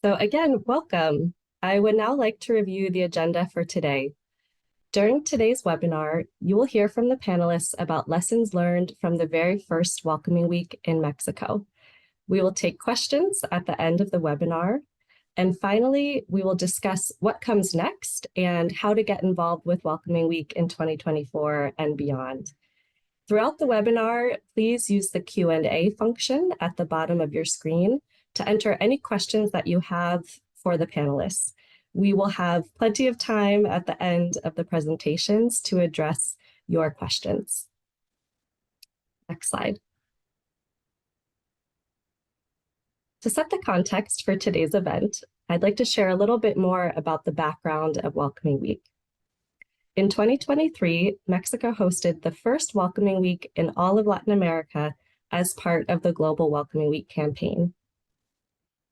So again, welcome. I would now like to review the agenda for today. During today's webinar, you will hear from the panelists about lessons learned from the very first Welcoming Week in Mexico. We will take questions at the end of the webinar. And finally, we will discuss what comes next and how to get involved with Welcoming Week in 2024 and beyond. Throughout the webinar, please use the Q&A function at the bottom of your screen to enter any questions that you have for the panelists. We will have plenty of time at the end of the presentations to address your questions. Next slide. To set the context for today's event, I'd like to share a little bit more about the background of Welcoming Week. In 2023, Mexico hosted the first Welcoming Week in all of Latin America as part of the Global Welcoming Week campaign.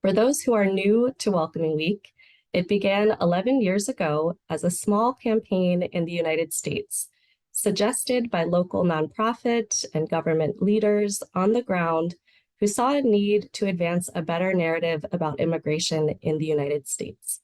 For those who are new to Welcoming Week, it began 11 years ago as a small campaign in the United States, suggested by local nonprofit and government leaders on the ground who saw a need to advance a better narrative about immigration in the United States.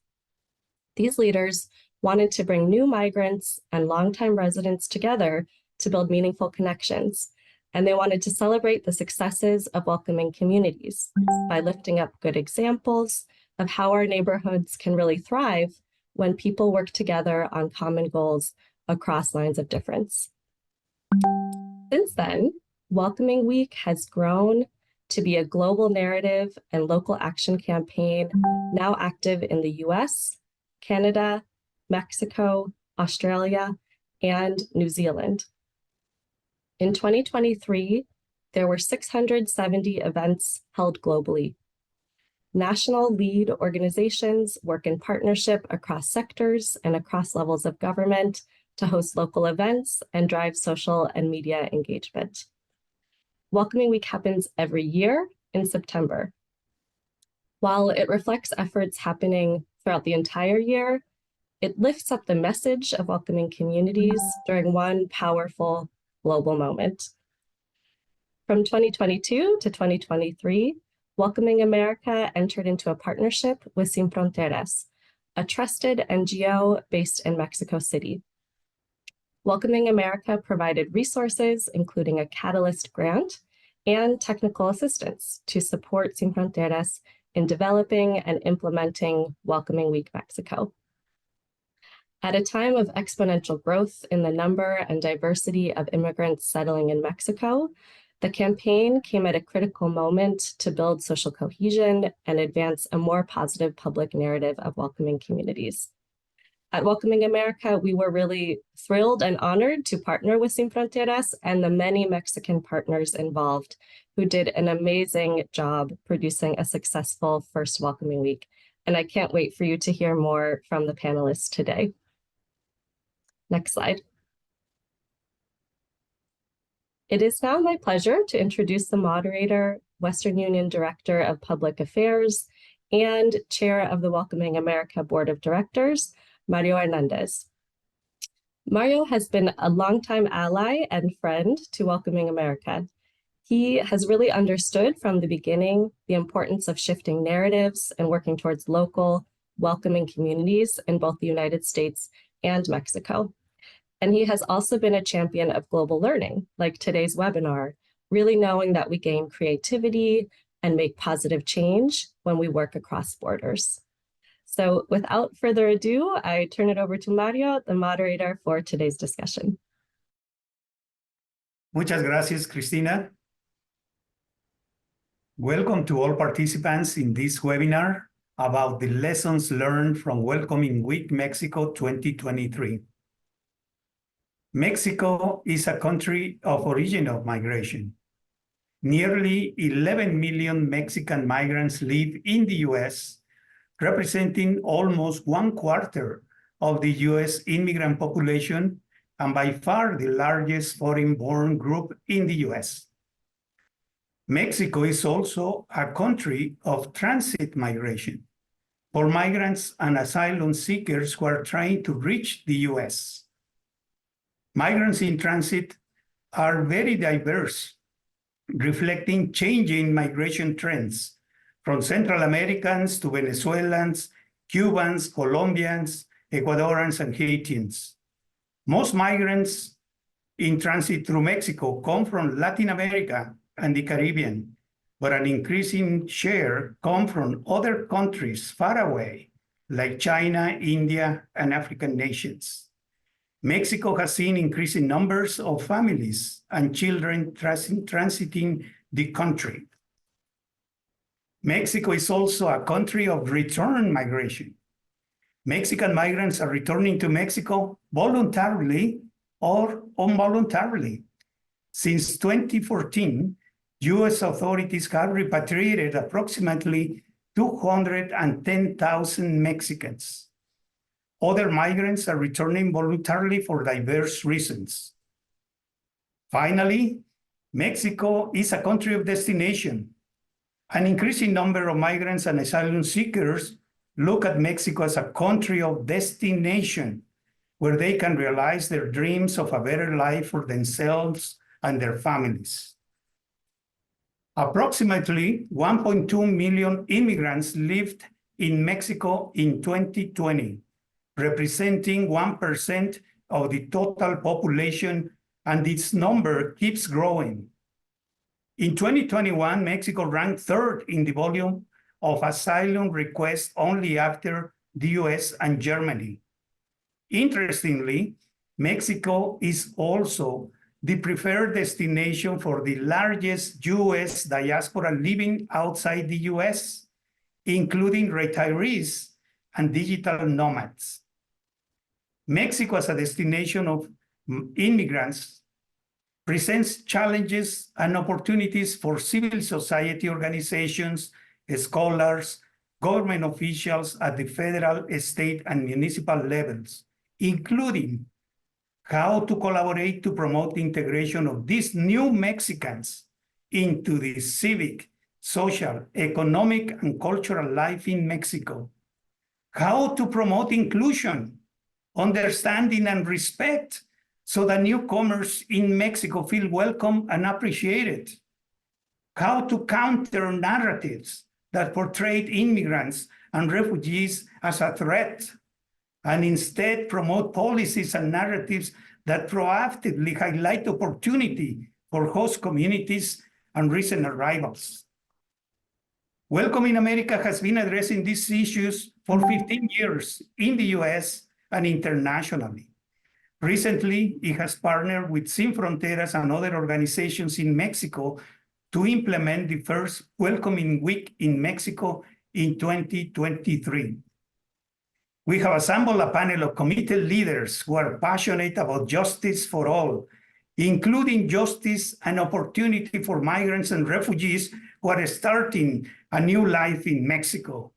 These leaders wanted to bring new migrants and longtime residents together to build meaningful connections, and they wanted to celebrate the successes of welcoming communities by lifting up good examples of how our neighborhoods can really thrive when people work together on common goals across lines of difference. Since then, Welcoming Week has grown to be a global narrative and local action campaign now active in the US, Canada, Mexico, Australia, and New Zealand. In 2023, there were 670 events held globally. National lead organizations work in partnership across sectors and across levels of government to host local events and drive social and media engagement. Welcoming Week happens every year in September. While it reflects efforts happening throughout the entire year, it lifts up the message of welcoming communities during one powerful global moment. From 2022 to 2023, Welcoming America entered into a partnership with Sin Fronteras, a trusted NGO based in Mexico City. Welcoming America provided resources, including a Catalyst grant and technical assistance to support Sin Fronteras in developing and implementing Welcoming Week Mexico. At a time of exponential growth in the number and diversity of immigrants settling in Mexico, the campaign came at a critical moment to build social cohesion and advance a more positive public narrative of welcoming communities. At Welcoming America, we were really thrilled and honored to partner with Sin Fronteras and the many Mexican partners involved who did an amazing job producing a successful first Welcoming Week. And I can't wait for you to hear more from the panelists today. Next slide. It is now my pleasure to introduce the moderator, Western Union Director of Public Affairs, and Chair of the Welcoming America Board of Directors, Mario Hernandez. Mario has been a longtime ally and friend to Welcoming America. He has really understood from the beginning the importance of shifting narratives and working towards local, welcoming communities in both the United States and Mexico. And he has also been a champion of global learning, like today's webinar, really knowing that we gain creativity and make positive change when we work across borders. So without further ado, I turn it over to Mario, the moderator for today's discussion. Muchas gracias, Cristina. Welcome to all participants in this webinar about the lessons learned from Welcoming Week Mexico 2023. Mexico is a country of origin of migration. Nearly 11 million Mexican migrants live in the US, representing almost 1/4 of the US immigrant population and by far the largest foreign-born group in the US. Mexico is also a country of transit migration for migrants and asylum seekers who are trying to reach the US. Migrants in transit are very diverse, reflecting changing migration trends from Central Americans to Venezuelans, Cubans, Colombians, Ecuadorians, and Haitians. Most migrants in transit through Mexico come from Latin America and the Caribbean, but an increasing share come from other countries far away, like China, India, and African nations. Mexico has seen increasing numbers of families and children transiting the country. Mexico is also a country of return migration. Mexican migrants are returning to Mexico voluntarily or involuntarily. Since 2014, U.S. authorities have repatriated approximately 210,000 Mexicans. Other migrants are returning voluntarily for diverse reasons. Finally, Mexico is a country of destination. An increasing number of migrants and asylum seekers look at Mexico as a country of destination where they can realize their dreams of a better life for themselves and their families. Approximately 1.2 million immigrants lived in Mexico in 2020, representing 1% of the total population, and this number keeps growing. In 2021, Mexico ranked third in the volume of asylum requests, only after the US and Germany. Interestingly, Mexico is also the preferred destination for the largest US diaspora living outside the US, including retirees and digital nomads. Mexico as a destination of immigrants presents challenges and opportunities for civil society organizations, scholars, government officials at the federal, state, and municipal levels, including how to collaborate to promote the integration of these new Mexicans into the civic, social, economic, and cultural life in Mexico, how to promote inclusion, understanding, and respect so that newcomers in Mexico feel welcome and appreciated, how to counter narratives that portray immigrants and refugees as a threat, and instead promote policies and narratives that proactively highlight opportunity for host communities and recent arrivals. Welcome in America has been addressing these issues for 15 years in the US and internationally. Recently, it has partnered with Sin Fronteras and other organizations in Mexico to implement the first Welcoming Week in Mexico in 2023. We have assembled a panel of committed leaders who are passionate about justice for all, including justice and opportunity for migrants and refugees who are starting a new life in Mexico.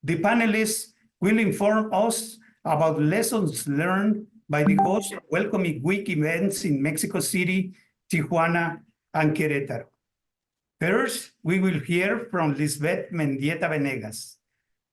The panelists will inform us about lessons learned by the host of Welcoming Week events in Mexico City, Tijuana, and Queretaro. First, we will hear from Lisbeth Mendieta Venegas.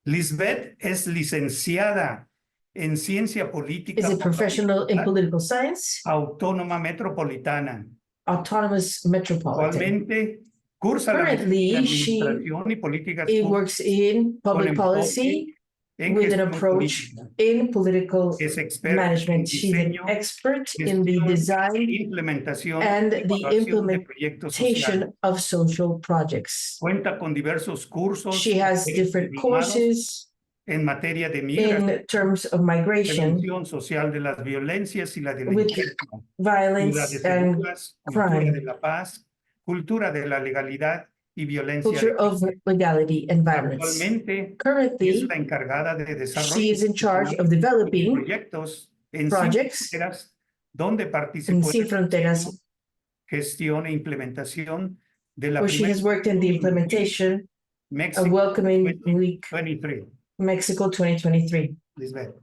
Lisbeth es licenciada en Ciencia Política. Is a professional in political science, Autónoma Metropolitana. autonomous metropolitan. Actualmente cursa la Currently, maestría en she Administración y Políticas It Públicas works in public con policy enfoque en with an gestión approach política. in political Es experta en management. She's an diseño, expert in the gestión, design implementación and y the evaluación de proyectos sociales. implementation of social projects. Cuenta con diversos cursos, She has different diplomados courses en materia de migración, in terms of migration, prevención social de las violencias y la with delincuencia, violence ciudades and seguras, cultura crime, de la paz, cultura de la legalidad y violencia culture de of género. legality and violence. Actualmente es Currently, la encargada de desarrollo she is in charge of de developing proyectos en projects Sin Fronteras, donde in participó Sin en el Fronteras, diseño, gestión e implementación de la where she has worked in the implementation of Mexico Welcoming Week 2023. Mexico 2023. Lisbeth.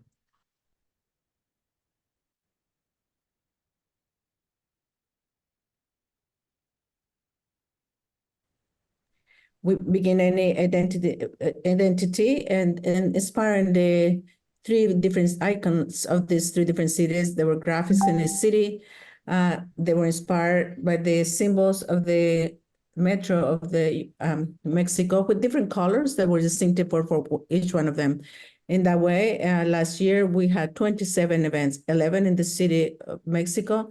We begin any identity and inspiring the three different icons of these three different cities. There were graphics in the city. They were inspired by the symbols of the metro of the Mexico with different colors that were distinctive for each one of them. In that way, last year we had 27 events, 11 in the city of Mexico,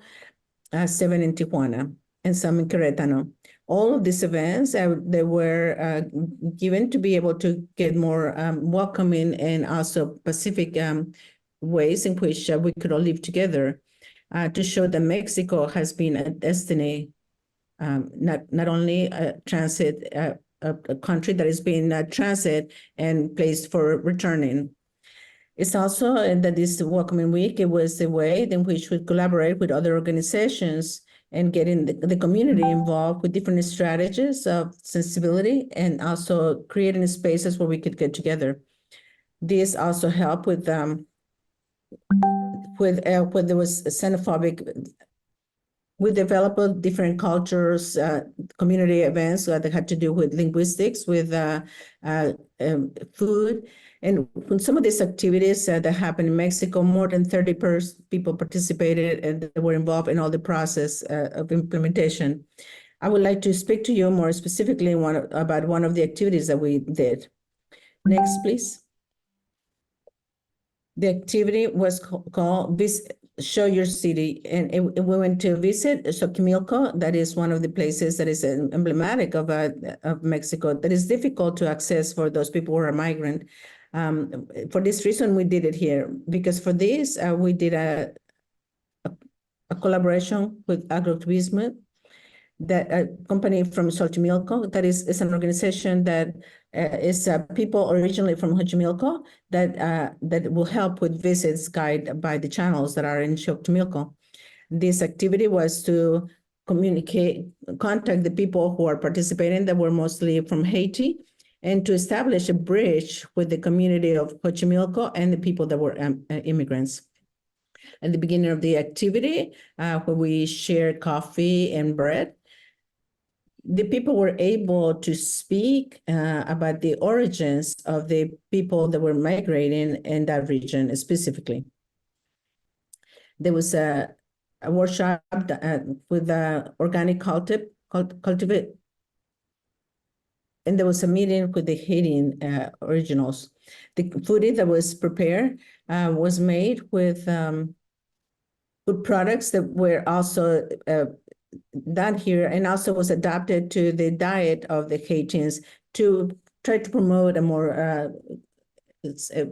7 in Tijuana, and some in Queretaro. All of these events, they were given to be able to get more welcoming and also Pacific ways in which we could all live together, to show that Mexico has been a destiny, not only a transit, a country that is being transit and placed for returning. It's also that this welcoming week, it was a way in which we collaborate with other organizations and getting the community involved with different strategies of sensibility and also creating spaces where we could get together. This also helped with when there was xenophobic. We developed different cultures, community events that had to do with linguistics, with food. And some of these activities that happened in Mexico, more than 30 people participated and they were involved in all the process of implementation. I would like to speak to you more specifically about one of the activities that we did. Next, please. The activity was called Show Your City, and we went to visit Xochimilco. That is one of the places that is emblematic of Mexico that is difficult to access for those people who are migrant. For this reason, we did it here, because for this, we did a collaboration with Agroturismo, that a company from Xochimilco, that is an organization that is people originally from Xochimilco that will help with visits guided by the channels that are in Xochimilco. This activity was to contact the people who are participating that were mostly from Haiti, and to establish a bridge with the community of Xochimilco and the people that were immigrants. At the beginning of the activity, where we shared coffee and bread, the people were able to speak about the origins of the people that were migrating in that region specifically. There was a workshop with organic cultivate, and there was a meeting with the Haitian originals. The food that was prepared was made with food products that were also done here, and also was adapted to the diet of the Haitians to try to promote a more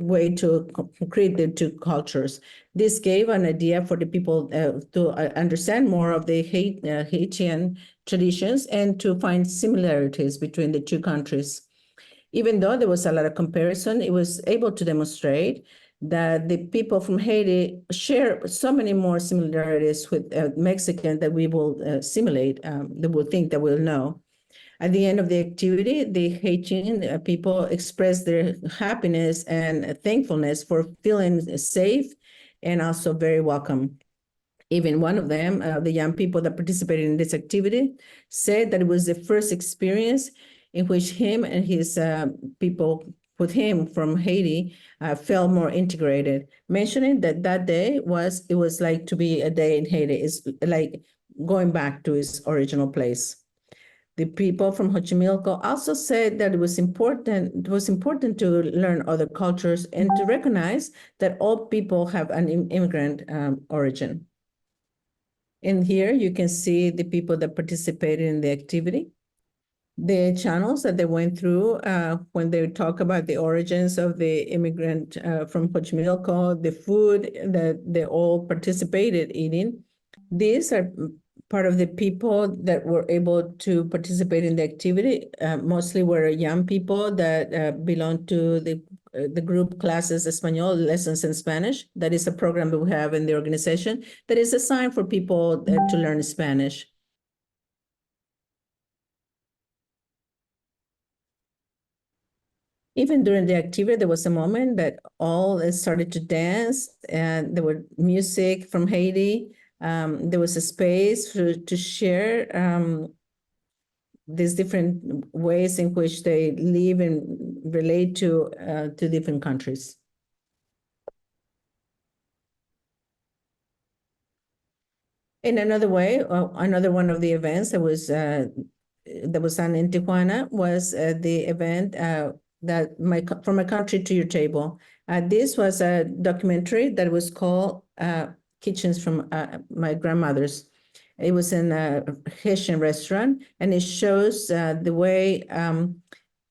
way to create the two cultures. This gave an idea for the people to understand more of the Haitian traditions and to find similarities between the two countries. Even though there was a lot of comparison, it was able to demonstrate that the people from Haiti share so many more similarities with Mexican that we will simulate, that we'll think that we'll know. At the end of the activity, the Haitian people expressed their happiness and thankfulness for feeling safe and also very welcome. Even one of them, the young people that participated in this activity, said that it was the first experience in which him and his people with him from Haiti felt more integrated, mentioning that day it was like to be a day in Haiti. It's like going back to his original place. The people from Xochimilco also said that it was important to learn other cultures and to recognize that all people have an immigrant origin. And here you can see the people that participated in the activity, the channels that they went through when they talk about the origins of the immigrant from Xochimilco, the food that they all participated eating. These are part of the people that were able to participate in the activity. Mostly were young people that belong to the group Clases Español, Lessons in Spanish. That is a program that we have in the organization that is assigned for people to learn Spanish. Even during the activity, there was a moment that all started to dance, and there were music from Haiti. There was a space to share these different ways in which they live and relate to different countries. In another way, another one of the events that was that was done in Tijuana was the event From a Country to Your Table. This was a documentary that was called Kitchens from My Grandmother's. It was in a Haitian restaurant, and it shows the way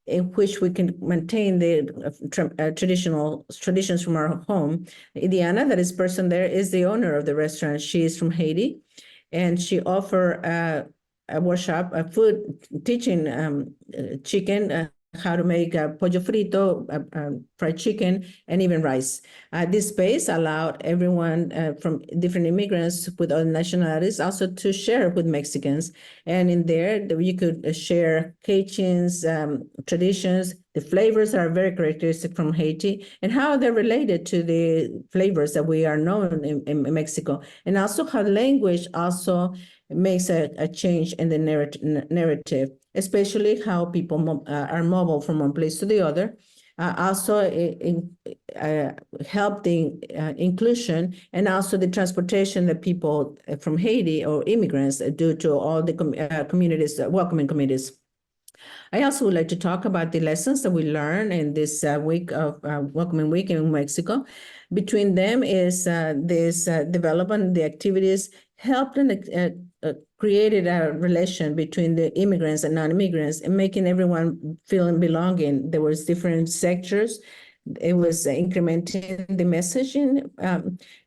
in which we can maintain the traditions from our home. Idiana, that is person there, is the owner of the restaurant. She is from Haiti, and she offered a workshop, a food teaching chicken, how to make pollo frito, fried chicken, and even rice. This space allowed everyone from different immigrants with other nationalities also to share with Mexicans. And in there, you could share kitchens, traditions, the flavors that are very characteristic from Haiti, and how they're related to the flavors that we are known in Mexico. And also how language also makes a change in the narrative, especially how people are mobile from one place to the other. Also help the inclusion and also the transportation that people from Haiti or immigrants do to all the communities, welcoming communities. I also would like to talk about the lessons that we learned in this week of Welcoming Week in Mexico. Between them is this development, the activities helped and created a relation between the immigrants and non-immigrants and making everyone feel belonging. There was different sectors. It was incrementing the messaging.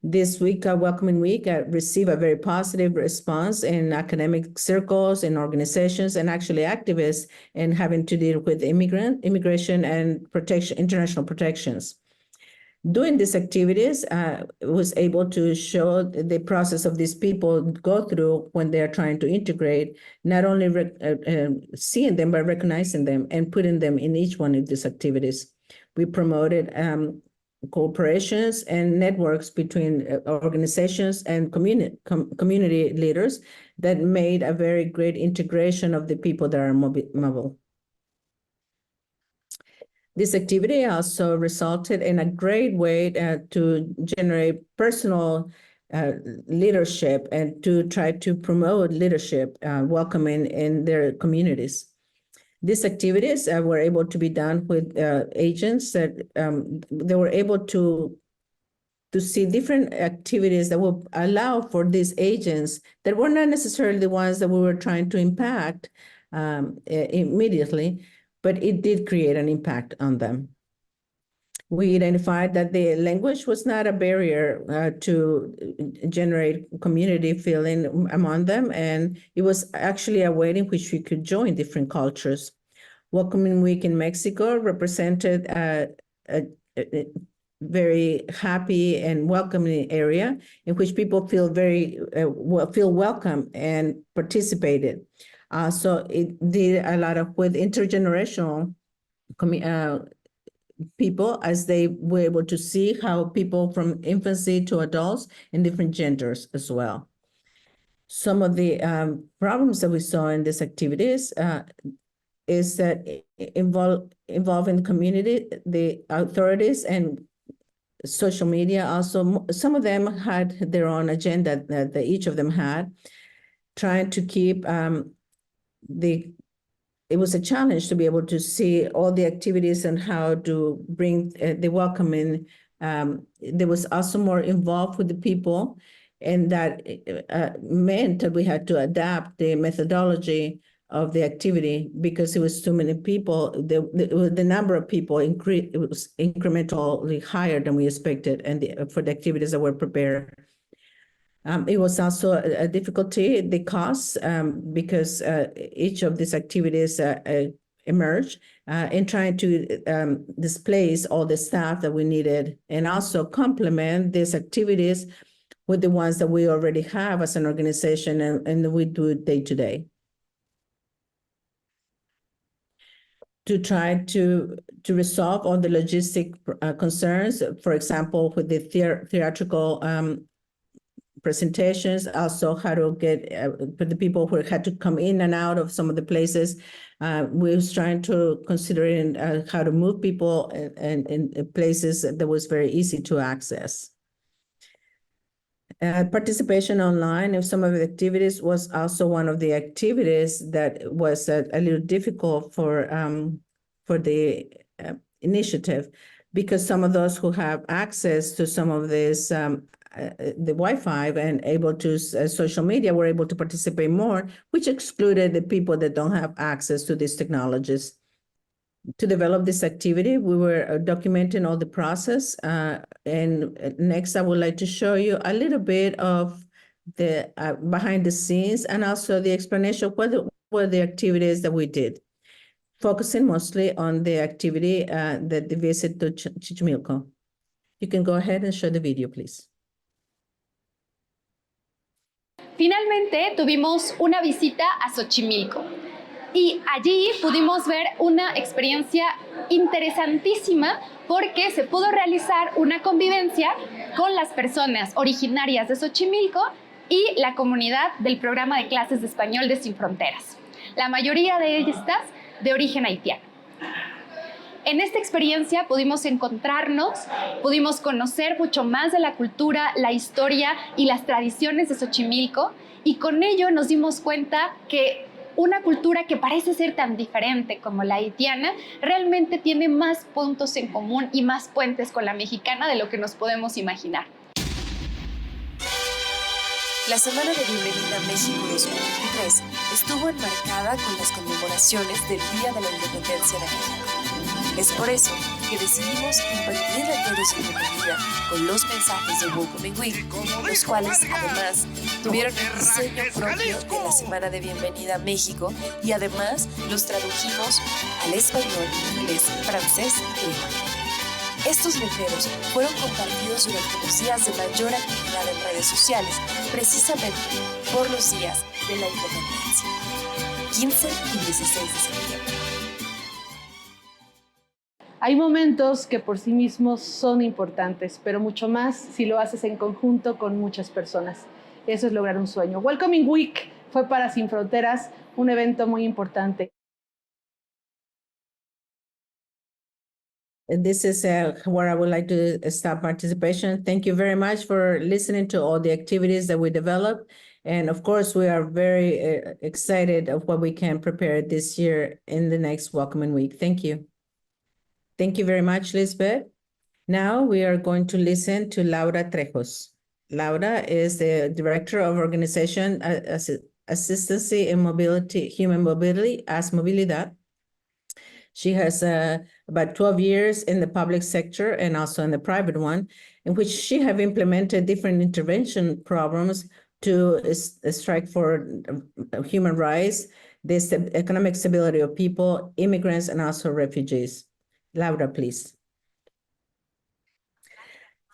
This week, Welcoming Week, received a very positive response in academic circles, in organizations, and actually activists in having to deal with immigration and international protections. Doing these activities, was able to show the process of these people go through when they're trying to integrate, not only seeing them, but recognizing them and putting them in each one of these activities. We promoted cooperations and networks between organizations and community leaders that made a very great integration of the people that are mobile. This activity also resulted in a great way to generate personal leadership and to try to promote leadership, welcoming in their communities. These activities were able to be done with agents that they were able to see different activities that will allow for these agents that were not necessarily the ones that we were trying to impact immediately, but it did create an impact on them. We identified that the language was not a barrier to generate community feeling among them, and it was actually a way in which we could join different cultures. Welcoming Week in Mexico represented a very happy and welcoming area in which people feel feel welcome and participated. So it did a lot of with intergenerational people, as they were able to see how people from infancy to adults in different genders as well. Some of the problems that we saw in these activities is that involving the community, the authorities, and social media. Also, some of them had their own agenda that each of them had, trying to keep it was a challenge to be able to see all the activities and how to bring the welcoming. There was also more involved with the people, and that meant that we had to adapt the methodology of the activity because it was too many people. The number of people it was incrementally higher than we expected, and for the activities that were prepared. It was also a difficulty, the costs, because each of these activities emerged in trying to displace all the staff that we needed and also complement these activities with the ones that we already have as an organization and we do day to day. To try to resolve all the logistic concerns, for example, with the theatrical presentations, also how to get for the people who had to come in and out of some of the places. We was trying to consider how to move people in places that was very easy to access. Participation online of some of the activities was also one of the activities that was a little difficult for the initiative, because some of those who have access to some of this the Wi-Fi and able to social media were able to participate more, which excluded the people that don't have access to these technologies. To develop this activity, we were documenting all the process. And next, I would like to show you a little bit of the behind the scenes and also the explanation of what were the activities that we did, focusing mostly on the activity that the visit to Chichimilco. You can go ahead and show the video, please. Finalmente tuvimos una visita a Xochimilco y allí pudimos ver una experiencia interesantísima porque se pudo realizar una convivencia con las personas originarias de Xochimilco y la comunidad del programa de clases de español de Sin Fronteras, la mayoría de estas de origen haitiano. En esta experiencia pudimos encontrarnos, pudimos conocer mucho más de la cultura, la historia y las tradiciones de Xochimilco, y con ello nos dimos cuenta que una cultura que parece ser tan diferente como la haitiana realmente tiene más puntos en común y más puentes con la mexicana de lo que nos podemos imaginar. La Semana de Bienvenida a México 2023 estuvo enmarcada con las conmemoraciones del Día de la Independencia de México. Es por eso que decidimos compartir a todos la bienvenida con los mensajes de Welcoming Week, los cuales además tuvieron el diseño propio de la Semana de Bienvenida a México y además los tradujimos al español, inglés, francés y griego. Estos letreros fueron compartidos durante los días de mayor actividad en redes sociales, precisamente por los días de la independencia, 15 y 16 de septiembre. Hay momentos que por sí mismos son importantes, pero mucho más si lo haces en conjunto con muchas personas. Eso es lograr un sueño. Welcoming Week fue para Sin Fronteras un evento muy importante. This is where I would like to stop participation. Thank you very much for listening to all the activities that we developed. And of course, we are very excited of what we can prepare this year in the next Welcoming Week. Thank you. Thank you very much, Lisbeth. Now we are going to listen to Laura Trejos. Laura is the Director of Organization Assistance in Mobility, Human Mobility, as Movilidad. She has about 12 years in the public sector and also in the private one, in which she have implemented different intervention programs to strike for human rights, the economic stability of people, immigrants, and also refugees. Laura, please.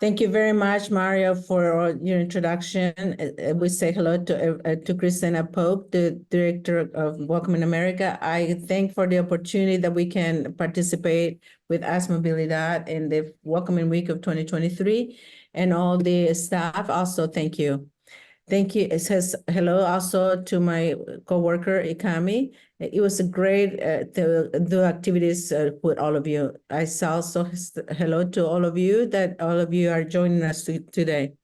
Thank you very much, Mario, for your introduction. We say hello to Christina Pope, the Director of Welcoming America. I thank for the opportunity that we can participate with As Movilidad in the Welcoming Week of 2023, and all the staff also, thank you. Thank you. It says hello also to my coworker, Ikami. It was a great to do activities with all of you. I say also hello to all of you that all of you are joining us today.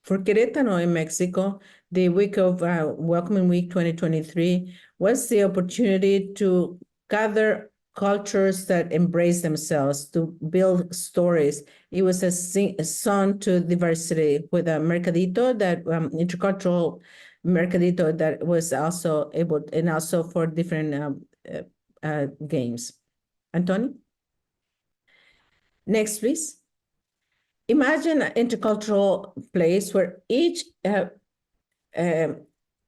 For Querétaro in Mexico, the week of Welcoming Week 2023 was the opportunity to gather cultures that embrace themselves, to build stories. It was a song to diversity with a mercadito, that intercultural mercadito that was also able, and also for different games. Antonio? Next, please. Imagine an intercultural place where each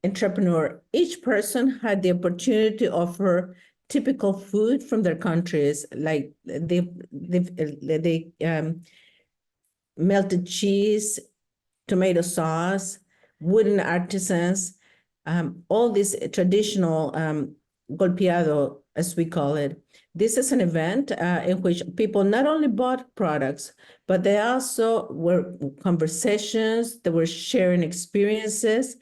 entrepreneur, each person had the opportunity to offer typical food from their countries, like the melted cheese, tomato sauce, wooden artisans, all this traditional golpeado, as we call it. This is an event in which people not only bought products, but they also were conversations, they were sharing experiences.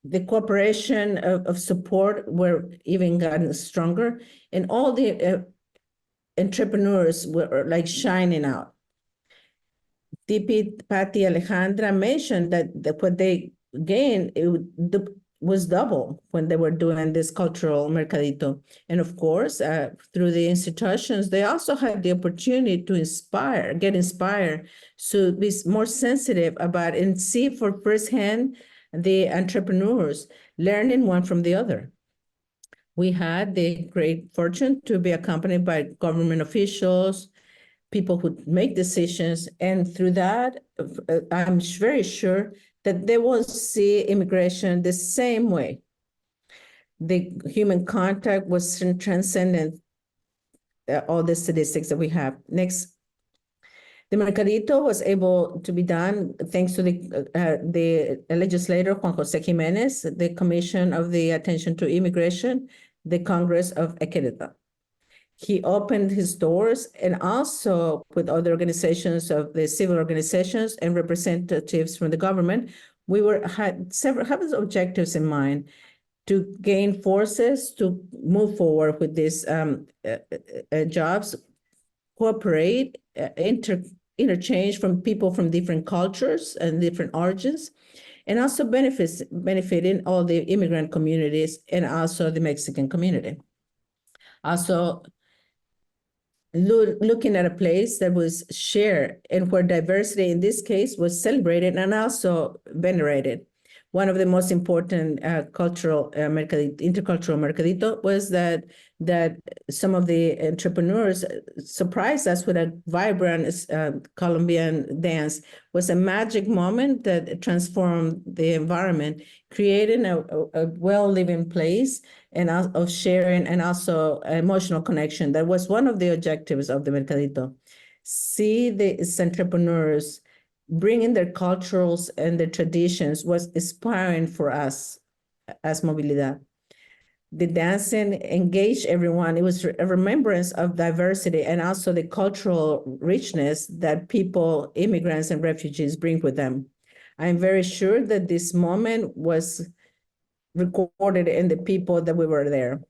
The cooperation of support were even gotten stronger, and all the entrepreneurs were like shining out. DP Patty Alejandra mentioned that what they gained was double when they were doing this cultural mercadito. And of course, through the institutions, they also had the opportunity to get inspired, to be more sensitive about and see for firsthand the entrepreneurs, learning one from the other. We had the great fortune to be accompanied by government officials, people who make decisions, and through that, I'm very sure that they will see immigration the same way. The human contact was transcendent, all the statistics that we have. Next. The Mercadito was able to be done thanks to the legislator, Juan Jose Jimenez, the Commission of the Attention to Immigration, the Congress of Queretaro. He opened his doors, and also with other organizations of the civil organizations and representatives from the government, we had several objectives in mind to gain forces to move forward with these jobs, cooperate, interchange from people from different cultures and different origins, and also benefiting all the immigrant communities and also the Mexican community. Also, looking at a place that was shared and where diversity in this case was celebrated and also venerated. One of the most important intercultural mercadito was that some of the entrepreneurs surprised us with a vibrant Colombian dance. It was a magic moment that transformed the environment, creating a well-living place and of sharing and also emotional connection. That was one of the objectives of the mercadito. See these entrepreneurs bringing their cultures and their traditions was inspiring for us as Movilidad. The dancing engaged everyone. It was a remembrance of diversity and also the cultural richness that people, immigrants and refugees bring with them. I'm very sure that this moment was recorded in the people that we were there.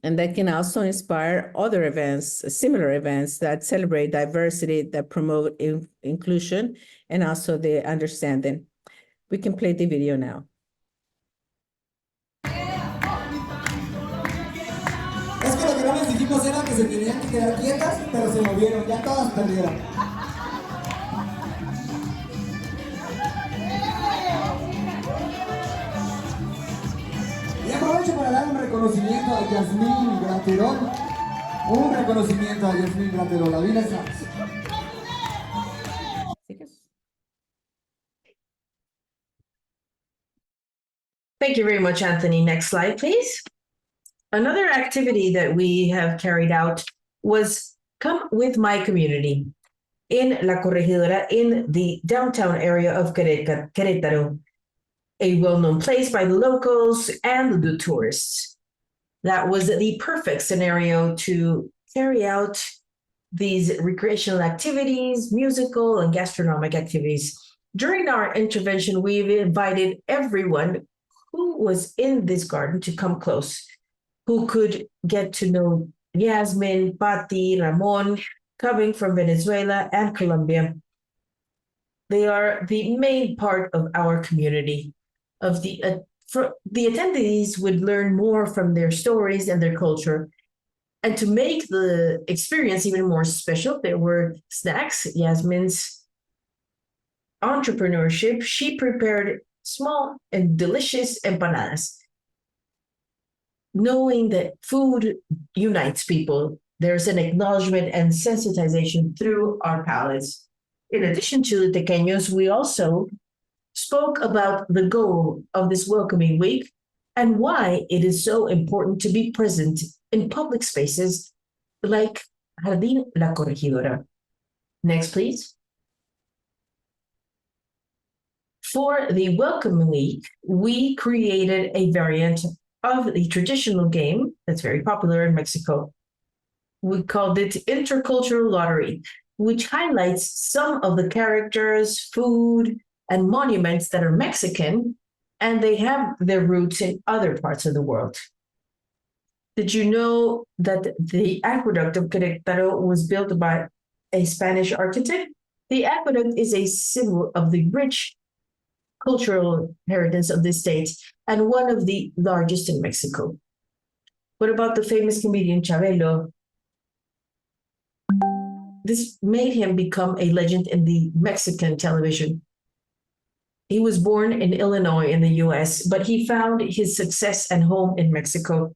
And that can also inspire other events, similar events that celebrate diversity, that promote inclusion, and also the understanding. We can play the video now. Es que lo que no les dijimos era que se tenían que quedar quietas, pero se movieron, ya todas perdieron. Y aprovecho para dar un reconocimiento a Yasmín Graterol. Un reconocimiento a Yasmín Graterol. La vida es Thank you very much, Anthony. Next slide, please. Another activity that we have carried out was Come With My Community in La Corregidora in the downtown area of Queretaro, a well-known place by the locals and the tourists. That was the perfect scenario to carry out these recreational activities, musical and gastronomic activities. During our intervention, we've invited everyone who was in this garden to come close, who could get to know Yasmin, Patti, Ramon, coming from Venezuela and Colombia. They are the main part of our community. The attendees would learn more from their stories and their culture. And to make the experience even more special, there were snacks. Yasmin's entrepreneurship, she prepared small and delicious empanadas. Knowing that food unites people, there's an acknowledgement and sensitization through our palates. In addition to the tequeños, we also spoke about the goal of this welcoming week and why it is so important to be present in public spaces like Jardín La Corregidora. Next, please. For the welcome week, we created a variant of the traditional game that's very popular in Mexico. We called it Intercultural Lottery, which highlights some of the characters, food, and monuments that are Mexican, and they have their roots in other parts of the world. Did you know that the aqueduct of Querétaro was built by a Spanish architect? The aqueduct is a symbol of the rich cultural heritage of the state and one of the largest in Mexico. What about the famous comedian Chabelo? This made him become a legend in the Mexican television. He was born in Illinois in the US, but he found his success and home in Mexico.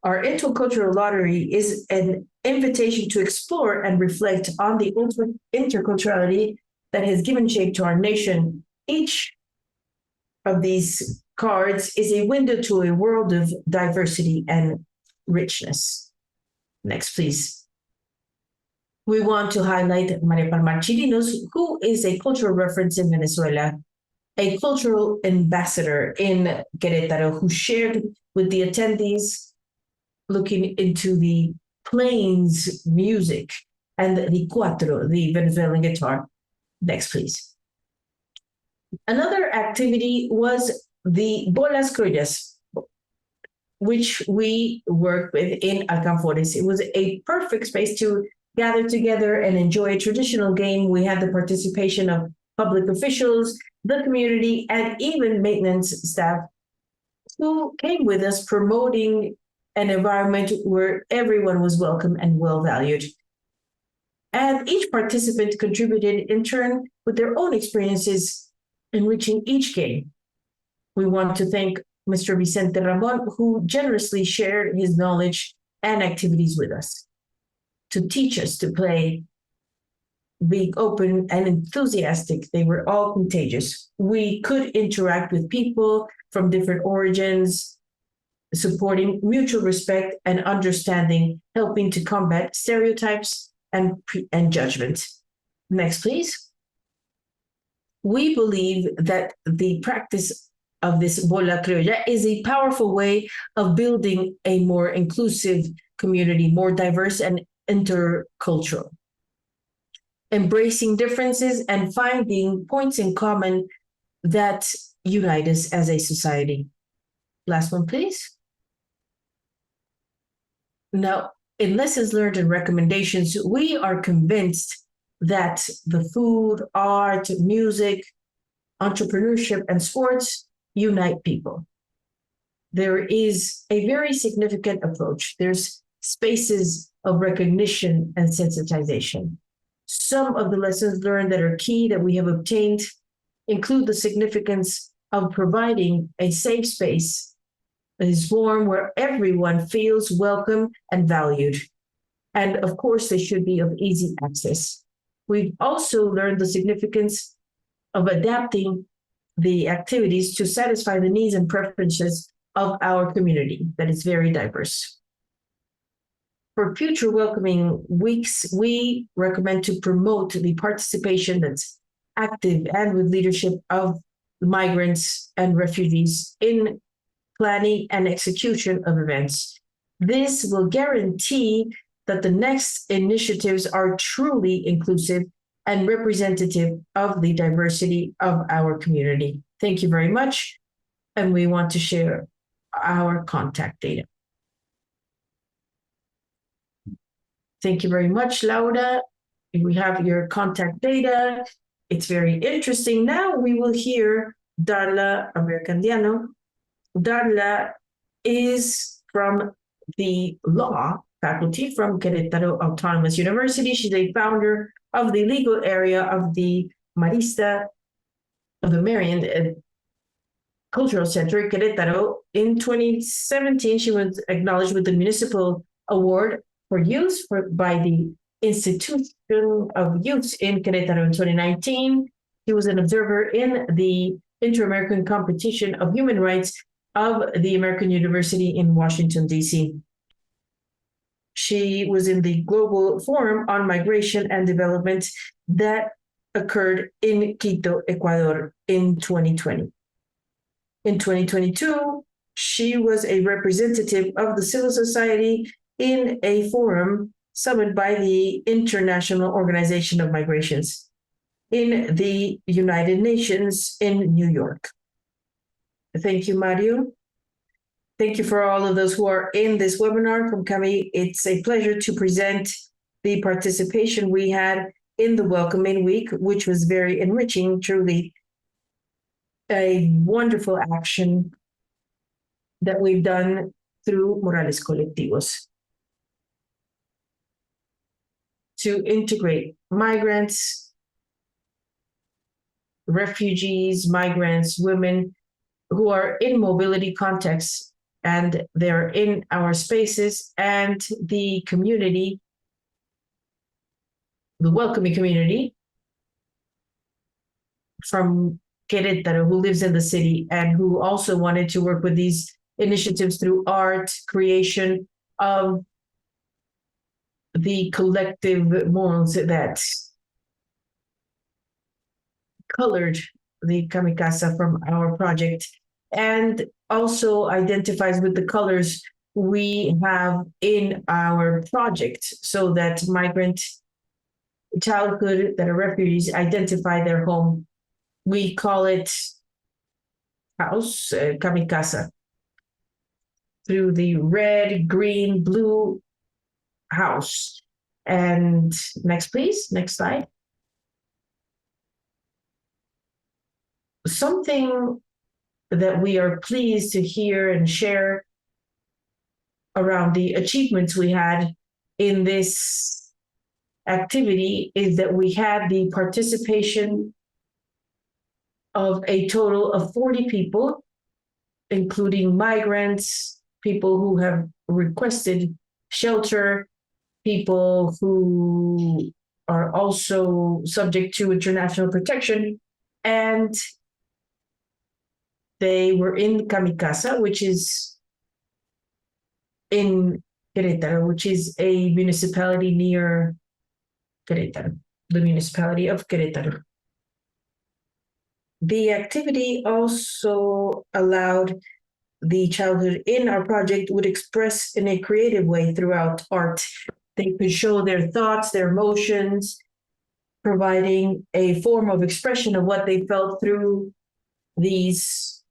Our intercultural lottery is an invitation to explore and reflect on the interculturality that has given shape to our nation. Each of these cards is a window to a world of diversity and richness. Next, please. We want to highlight Maria Palmar Chirinos, who is a cultural reference in Venezuela, a cultural ambassador in Querétaro, who shared with the attendees looking into the plains music and the cuatro, the Venezuelan guitar. Next, please. Another activity was the Bolas Criollas, which we worked with in Alcanfores. It was a perfect space to gather together and enjoy a traditional game. We had the participation of public officials, the community, and even maintenance staff who came with us, promoting an environment where everyone was welcome and well valued. And each participant contributed in turn with their own experiences, enriching each game. We want to thank Mr. Vicente Ramon, who generously shared his knowledge and activities with us to teach us to play, being open and enthusiastic. They were all contagious. We could interact with people from different origins, supporting mutual respect and understanding, helping to combat stereotypes and judgment. Next, please. We believe that the practice of this Bola Criolla is a powerful way of building a more inclusive community, more diverse and intercultural, embracing differences and finding points in common that unite us as a society. Last one, please. Now, in lessons learned and recommendations, we are convinced that the food, art, music, entrepreneurship, and sports unite people. There is a very significant approach. There's spaces of recognition and sensitization. Some of the lessons learned that are key that we have obtained include the significance of providing a safe space that is warm, where everyone feels welcome and valued. And of course, they should be of easy access. We've also learned the significance of adapting the activities to satisfy the needs and preferences of our community that is very diverse. For future welcoming weeks, we recommend to promote the participation that's active and with leadership of migrants and refugees in planning and execution of events. This will guarantee that the next initiatives are truly inclusive and representative of the diversity of our community. Thank you very much. And we want to share our contact data. Thank you very much, Laura. We have your contact data. It's very interesting. Now we will hear Darla Americandiano. Darla is from the law faculty from Querétaro Autonomous University. She's a founder of the legal area of the Marista, of the Marian Cultural Center, Querétaro. In 2017, she was acknowledged with the Municipal Award for Youth by the Institution of Youth in Querétaro. In 2019, she was an observer in the Inter-American Competition of Human Rights of the American University in Washington, D.C. She was in the Global Forum on Migration and Development that occurred in Quito, Ecuador in 2020. In 2022, she was a representative of the civil society in a forum summoned by the International Organization of Migrations in the United Nations in New York. Thank you, Mario. Thank you for all of those who are in this webinar from CAMI. It's a pleasure to present the participation we had in the Welcoming Week, which was very enriching, truly a wonderful action that we've done through Morales Colectivos to integrate migrants, refugees, migrants, women who are in mobility contexts, and they're in our spaces, and the community, the welcoming community from Queretaro, who lives in the city and who also wanted to work with these initiatives through art, creation of the collective morals that colored the kamikaze from our project, and also identifies with the colors we have in our project, so that migrant childhood that are refugees identify their home. We call it house, kamikaze, through the red, green, blue house. And next, please, next slide. Something that we are pleased to hear and share around the achievements we had in this activity is that we had the participation of a total of 40 people, including migrants, people who have requested shelter, people who are also subject to international protection, and they were in Kamikaze, which is in Queretaro, which is a municipality near Queretaro, the municipality of Queretaro. The activity also allowed the childhood in our project would express in a creative way throughout art. They could show their thoughts, their emotions, providing a form of expression of what they felt through these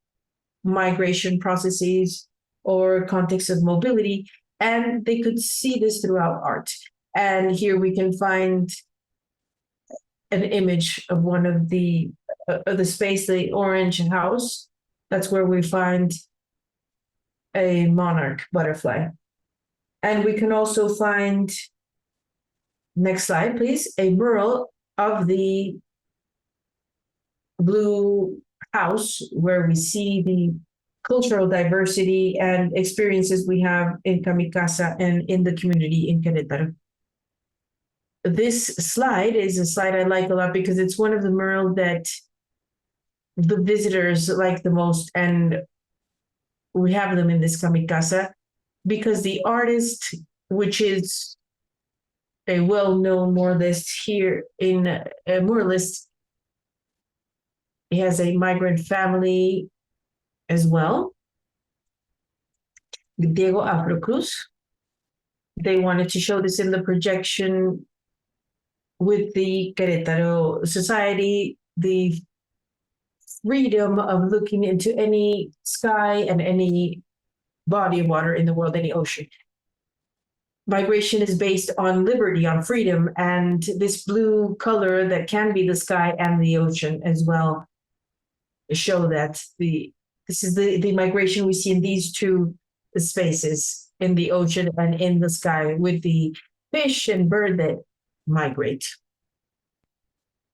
migration processes or contexts of mobility. And they could see this throughout art. And here we can find an image of one of the space, the orange house. That's where we find a monarch butterfly. And we can also find, next slide, please, a mural of the blue house where we see the cultural diversity and experiences we have in Kamikaze and in the community in Queretaro. This slide is a slide I like a lot because it's one of the murals that the visitors like the most, and we have them in this Kamikaze because the artist, which is a well-known muralist here in a muralist, he has a migrant family as well, Diego Afrocruz. They wanted to show this in the projection with the Queretaro society, the freedom of looking into any sky and any body of water in the world, any ocean. Migration is based on liberty, on freedom, and this blue color that can be the sky and the ocean as well show that this is the migration we see in these two spaces, in the ocean and in the sky, with the fish and bird that migrate.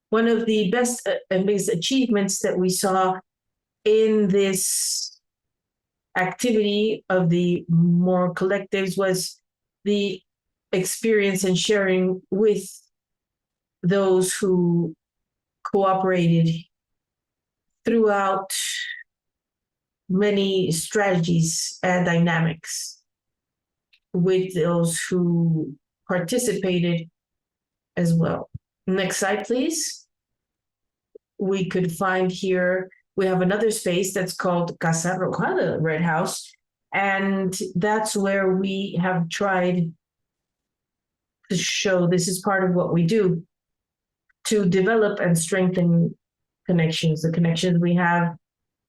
One of the best and biggest achievements that we saw in this activity of the more collectives was the experience and sharing with those who cooperated throughout many strategies and dynamics with those who participated as well. Next slide, please. We could find here, we have another space that's called Casa Roja, the Red House, and that's where we have tried to show this is part of what we do to develop and strengthen connections, the connections we have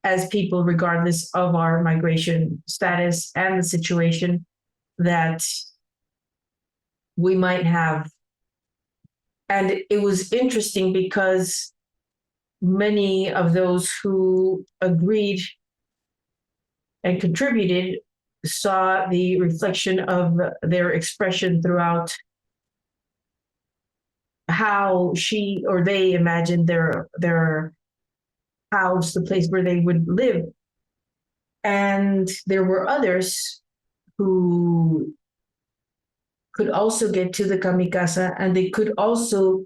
as people, regardless of our migration status and the situation that we might have And it was interesting because many of those who agreed and contributed saw the reflection of their expression throughout how she or they imagined their house, the place where they would live. And there were others who could also get to the kamikasa, and they could also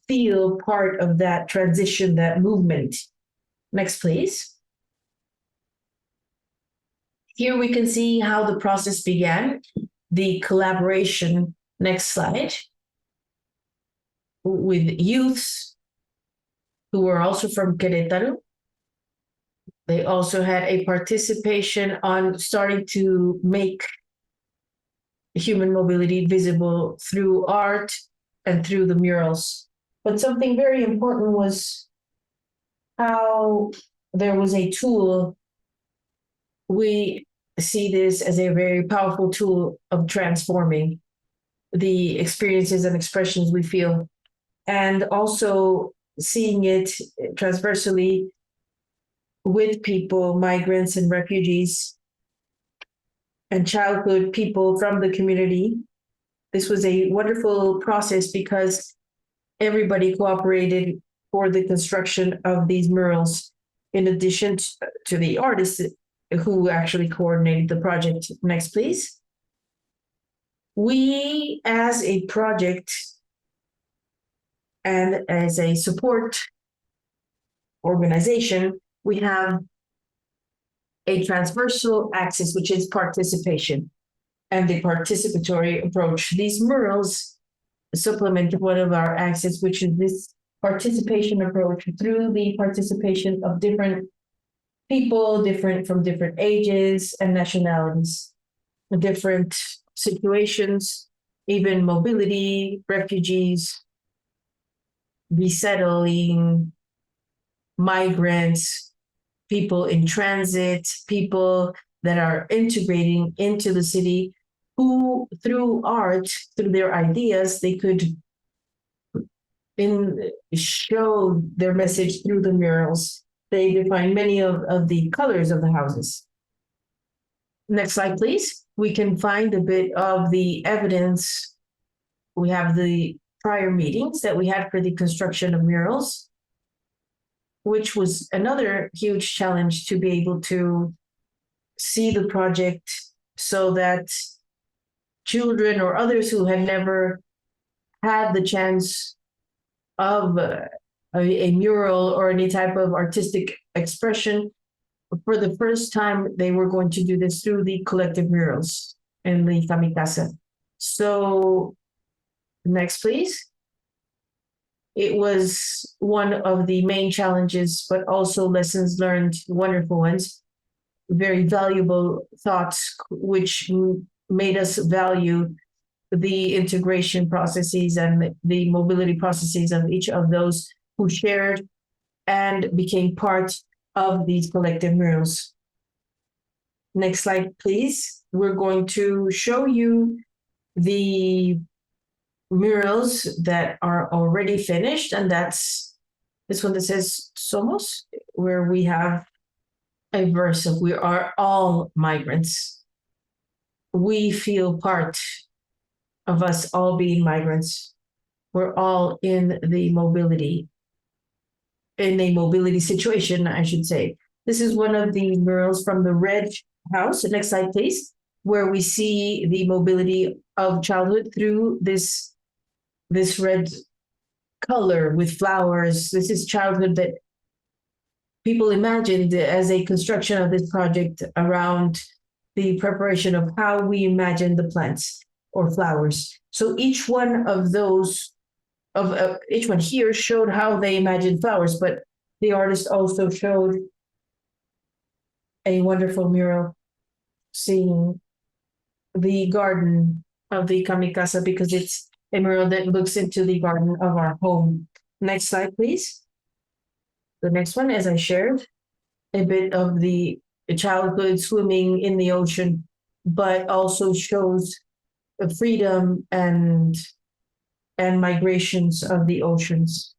feel part of that transition, that movement. Next, please. Here we can see how the process began, the collaboration. Next slide. With youths who were also from Queretaro. They also had a participation on starting to make human mobility visible through art and through the murals. But something very important was how there was a tool. We see this as a very powerful tool of transforming the experiences and expressions we feel, and also seeing it transversally with people, migrants and refugees, and childhood people from the community. This was a wonderful process because everybody cooperated for the construction of these murals, in addition to the artists who actually coordinated the project. Next, please. We, as a project and as a support organization, we have a transversal axis, which is participation and the participatory approach. These murals supplement one of our axes, which is this participation approach through the participation of different people, from different ages and nationalities, different situations, even mobility, refugees, resettling, migrants, people in transit, people that are integrating into the city, who through art, through their ideas, they could show their message through the murals. They define many of the colors of the houses. Next slide, please. We can find a bit of the evidence. We have the prior meetings that we had for the construction of murals, which was another huge challenge to be able to see the project so that children or others who had never had the chance of a mural or any type of artistic expression, for the first time, they were going to do this through the collective murals in the kamikasa. So next, please. It was one of the main challenges, but also lessons learned, wonderful ones, very valuable thoughts, which made us value the integration processes and the mobility processes of each of those who shared and became part of these collective murals. Next slide, please. We're going to show you the murals that are already finished, and that's this one that says Somos, where we have a verse of we are all migrants. We feel part of us all being migrants. We're all in the mobility, in a mobility situation, I should say. This is one of the murals from the Red House. Next slide, please, where we see the mobility of childhood through this red color with flowers. This is childhood that people imagined as a construction of this project around the preparation of how we imagine the plants or flowers. So each one of those, each one here showed how they imagined flowers, but the artist also showed a wonderful mural seeing the garden of the kamikasa, because it's a mural that looks into the garden of our home. Next slide, please. The next one, as I shared, a bit of the childhood swimming in the ocean, but also shows freedom and and migrations of the oceans.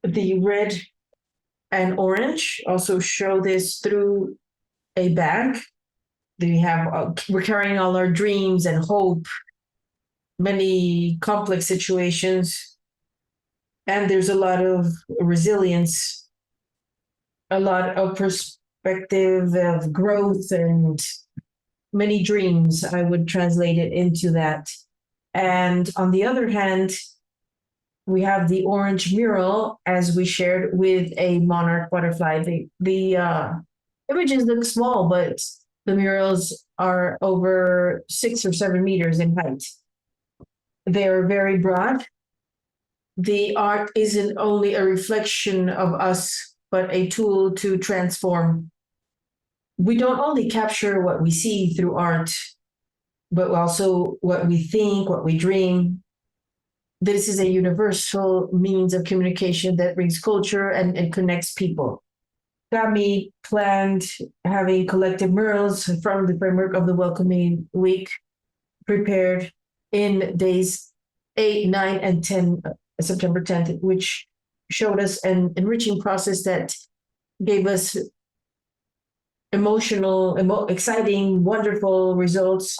The red and orange also show this through a bag. We're carrying all our dreams and hope, many complex situations, and there's a lot of resilience, a lot of perspective of growth, and many dreams. I would translate it into that. And on the other hand, we have the orange mural, as we shared, with a monarch butterfly. The images look small, but the murals are over 6 or 7 meters in height. They're very broad. The art isn't only a reflection of us, but a tool to transform. We don't only capture what we see through art, but also what we think, what we dream. This is a universal means of communication that brings culture and connects people. Gami planned having collective murals from the framework of the Welcoming Week prepared in days 8, 9, and 10, September 10th, which showed us an enriching process that gave us exciting, wonderful results.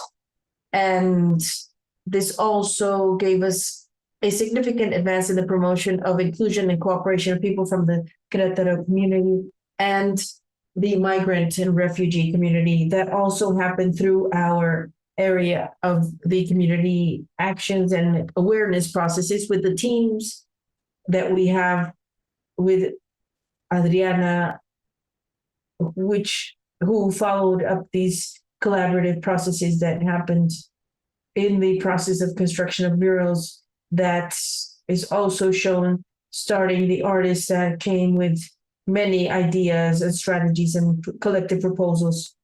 And this also gave us a significant advance in the promotion of inclusion and cooperation of people from the Queretaro community and the migrant and refugee community. That also happened through our area of the community actions and awareness processes with the teams that we have with Adriana, who followed up these collaborative processes that happened in the process of construction of murals. That is also shown starting the artists that came with many ideas and strategies and collective proposals.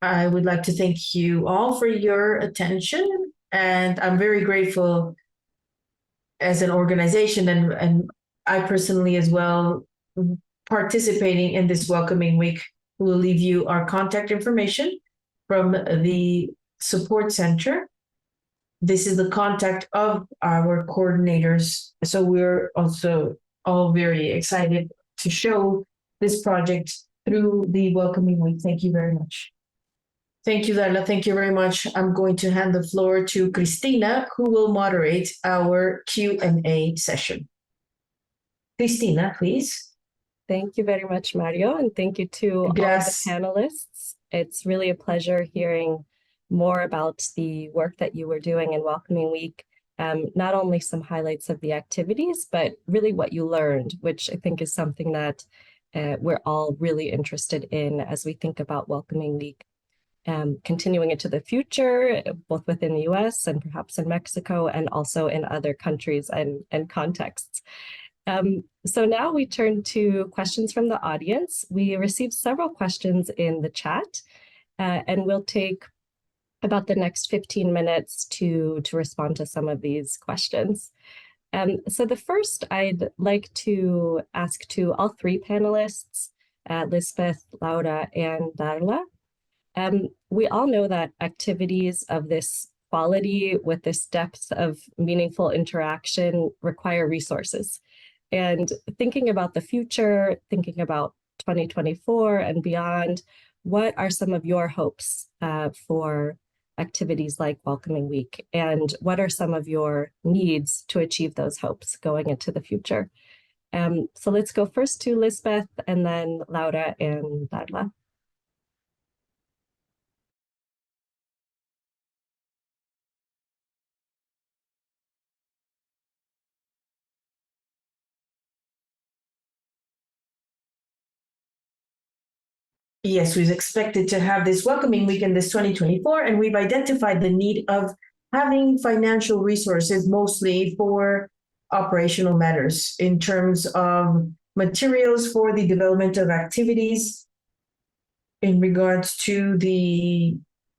I would like to thank you all for your attention, and I'm very grateful as an organization and I personally as well participating in this Welcoming Week. We'll leave you our contact information from the support center. This is the contact of our coordinators. So we're also all very excited to show this project through the Welcoming Week. Thank you very much. Thank you, Darla. Thank you very much. I'm going to hand the floor to Cristina, who will moderate our Q&A session. Cristina, please. Thank you very much, Mario, and thank you to all the panelists. It's really a pleasure hearing more about the work that you were doing in Welcoming Week. Not only some highlights of the activities, but really what you learned, which I think is something that we're all really interested in as we think about Welcoming Week. Continuing into the future, both within the US and perhaps in Mexico, and also in other countries and contexts. So now we turn to questions from the audience. We received several questions in the chat, and we'll take about the next 15 minutes to respond to some of these questions. So the first I'd like to ask to all three panelists, Lisbeth, Laura, and Darla. We all know that activities of this quality with this depth of meaningful interaction require resources. And thinking about the future, thinking about 2024 and beyond, what are some of your hopes for activities like Welcoming Week? And what are some of your needs to achieve those hopes going into the future? So let's go first to Lisbeth and then Laura and Darla. Yes, we've expected to have this Welcoming Week in this 2024, and we've identified the need of having financial resources mostly for operational matters in terms of materials for the development of activities in regards to the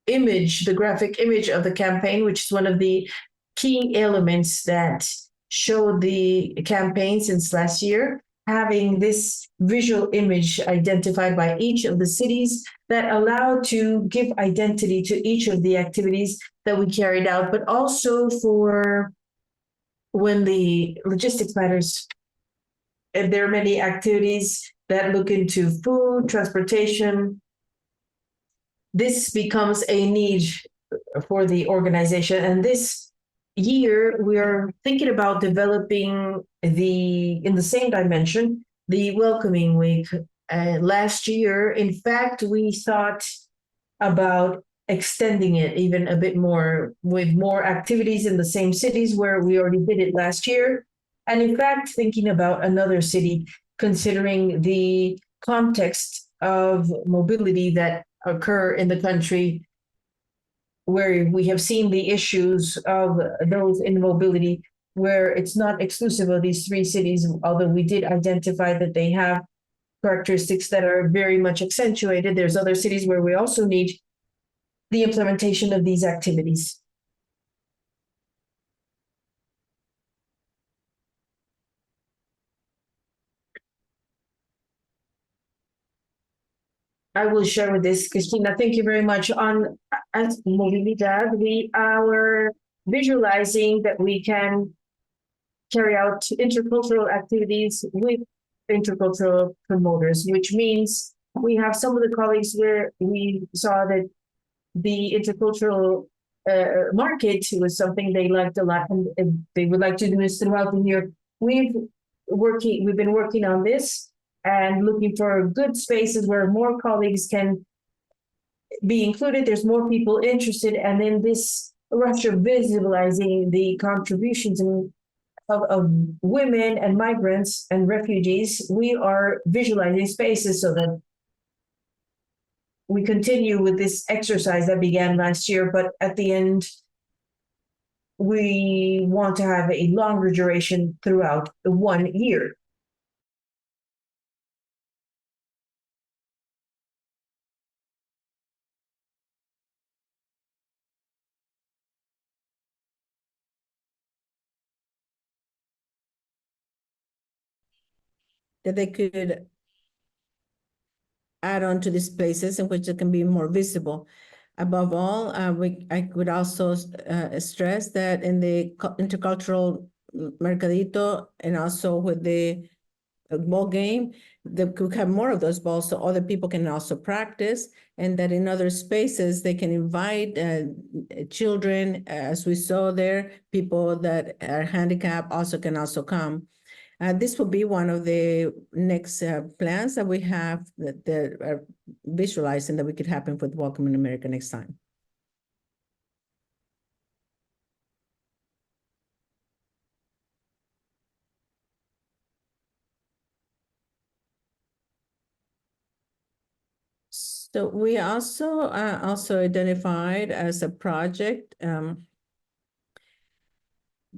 image, the graphic image of the campaign, which is one of the key elements that showed the campaign since last year. Having this visual image identified by each of the cities that allowed to give identity to each of the activities that we carried out, but also for when the logistics matters, and there are many activities that look into food, transportation. This becomes a need for the organization. And this year, we are thinking about developing in the same dimension, the Welcoming Week. Last year, in fact, we thought about extending it even a bit more with more activities in the same cities where we already did it last year. And in fact, thinking about another city, considering the context of mobility that occur in the country, where we have seen the issues of those in mobility, where it's not exclusive of these three cities, although we did identify that they have characteristics that are very much accentuated. There's other cities where we also need the implementation of these activities. I will share with this, Cristina. Thank you very much. On as Movilidad, we are visualizing that we can carry out intercultural activities with intercultural promoters, which means we have some of the colleagues where we saw that the intercultural market was something they liked a lot, and they would like to do this throughout the year. We've been working on this and looking for good spaces where more colleagues can be included. There's more people interested, and in this rush of visualizing the contributions of women and migrants and refugees, we are visualizing spaces so that we continue with this exercise that began last year, but at the end, we want to have a longer duration throughout the 1 year. That they could add on to these places in which it can be more visible. Above all, I would also stress that in the intercultural mercadito and also with the ball game, they could have more of those balls so other people can also practice, and that in other spaces they can invite children, as we saw there, people that are handicapped also can also come. This will be one of the next plans that we have that are visualizing that we could happen with Welcome in America next time. So we also identified as a project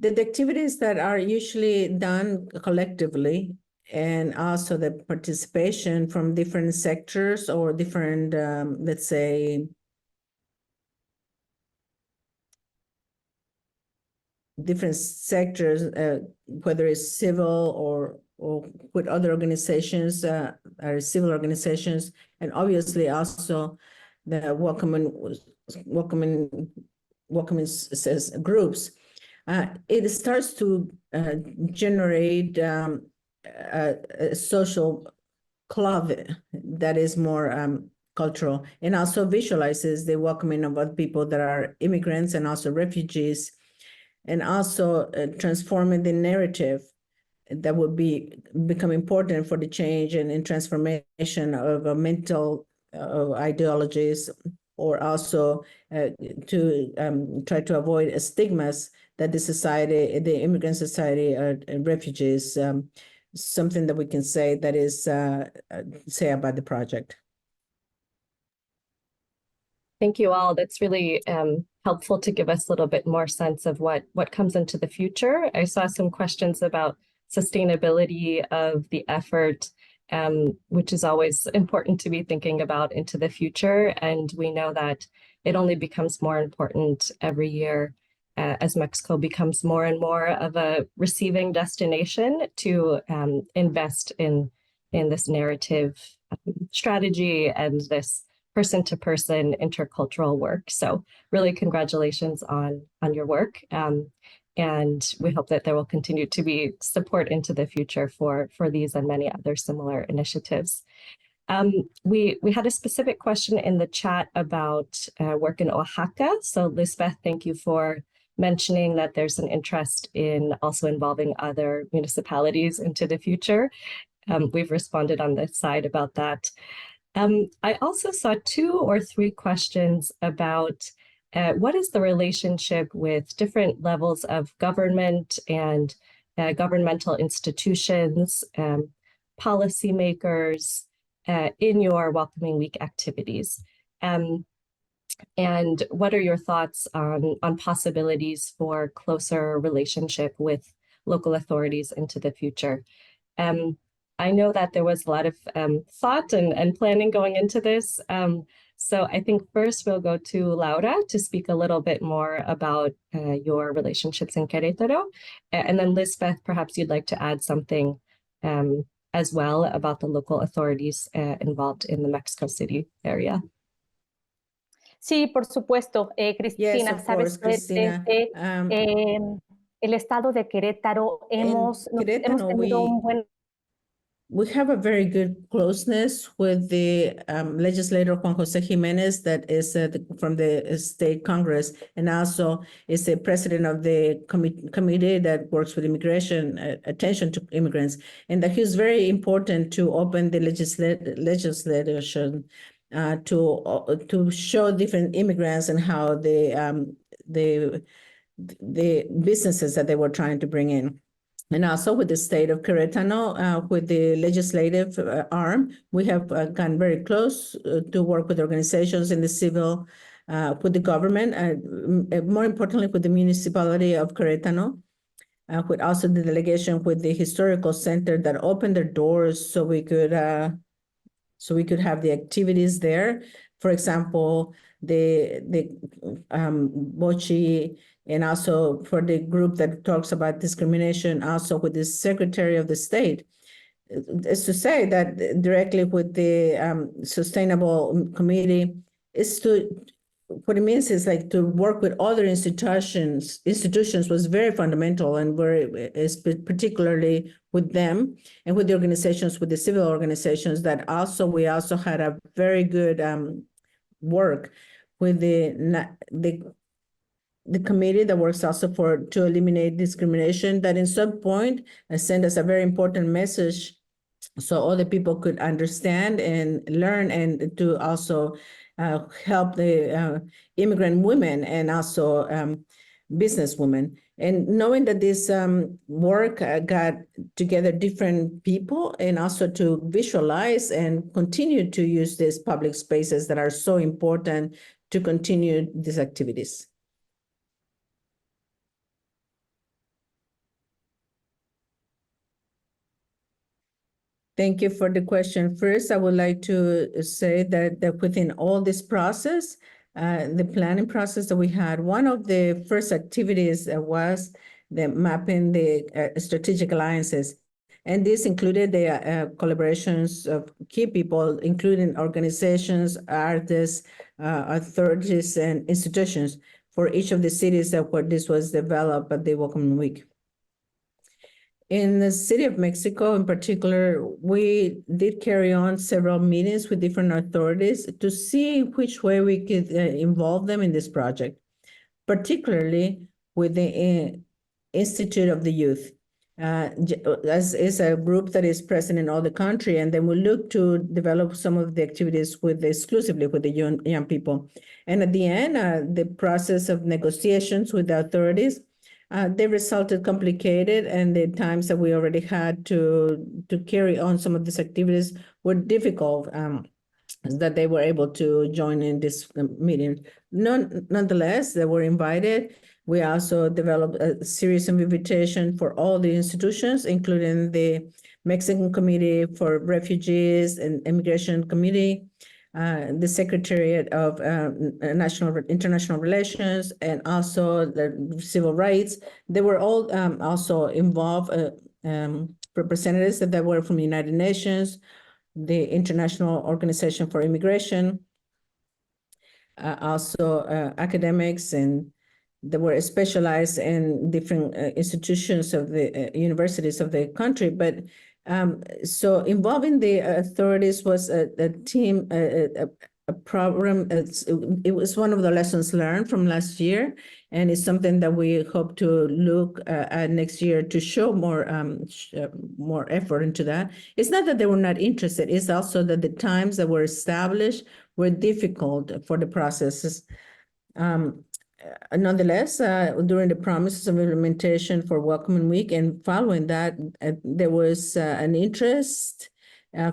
the activities that are usually done collectively, and also the participation from different sectors or different, let's say, different sectors, whether it's civil or with other organizations, or civil organizations, and obviously also the welcoming groups. It starts to generate a social club that is more cultural, and also visualizes the welcoming of other people that are immigrants and also refugees, and also transforming the narrative that would become important for the change and in transformation of mental ideologies, or also to try to avoid stigmas that the immigrant society and refugees, something that we can say that is say about the project. Thank you all. That's really helpful to give us a little bit more sense of what comes into the future. I saw some questions about sustainability of the effort, which is always important to be thinking about into the future. And we know that it only becomes more important every year as Mexico becomes more and more of a receiving destination to invest in this narrative strategy and this person-to-person intercultural work. So really congratulations on your work. And we hope that there will continue to be support into the future for these and many other similar initiatives. We had a specific question in the chat about work in Oaxaca. So Lisbeth, thank you for mentioning that there's an interest in also involving other municipalities into the future. We've responded on this side about that. I also saw 2 or 3 questions about what is the relationship with different levels of government and governmental institutions, policymakers in your Welcoming Week activities? And what are your thoughts on possibilities for closer relationship with local authorities into the future? I know that there was a lot of thought and planning going into this. So I think first we'll go to Laura to speak a little bit more about your relationships in Querétaro. And then Lisbeth, perhaps you'd like to add something as well about the local authorities involved in the Mexico City area. Sí, por supuesto, Cristina, of sabes course, que Cristina. desde el estado de Querétaro hemos tenido un buen... We have a very good closeness with the legislator Juan José Jiménez, that is from the state Congress, and also is the president of the committee that works with immigration, attention to immigrants, and that he's very important to open the legislation to show different immigrants and how the businesses that they were trying to bring in. And also with the state of Querétaro, with the legislative arm, we have gotten very close to work with organizations in the civil, with the government, and more importantly, with the municipality of Querétaro, with also the delegation with the historical center that opened their doors so we could have the activities there. For example, the Bochi, and also for the group that talks about discrimination, also with the Secretary of the State, is to say that directly with the Sustainable Committee is to, what it means is like to work with other institutions was very fundamental, and particularly with them and with the organizations, with the civil organizations, that also we also had a very good work with the committee that works also to eliminate discrimination, that in some point sent us a very important message so other people could understand and learn, and to also help the immigrant women and also business women. And knowing that this work got together different people, and also to visualize and continue to use these public spaces that are so important to continue these activities. Thank you for the question. First, I would like to say that within all this process, the planning process that we had, one of the first activities was the mapping the strategic alliances. And this included the collaborations of key people, including organizations, artists, authorities, and institutions for each of the cities that where this was developed at the Welcoming Week. In the city of Mexico in particular, we did carry on several meetings with different authorities to see which way we could involve them in this project, particularly with the Institute of the Youth. As is a group that is present in all the country, and then we look to develop some of the activities exclusively with the young people. And at the end, the process of negotiations with the authorities, they resulted complicated, and the times that we already had to carry on some of these activities were difficult, that they were able to join in this meeting. Nonetheless, they were invited. We also developed a series of invitations for all the institutions, including the Mexican Committee for Refugees and Immigration Committee, the Secretariat of International Relations, and also the Civil Rights. They were all also involved, representatives that were from the United Nations, the International Organization for Immigration, also academics and that were specialized in different institutions of the universities of the country. But so involving the authorities was a team, a program. It was one of the lessons learned from last year, and it's something that we hope to look at next year to show more effort into that. It's not that they were not interested, it's also that the times that were established were difficult for the processes. Nonetheless, during the promises of implementation for Welcoming Week and following that, there was an interest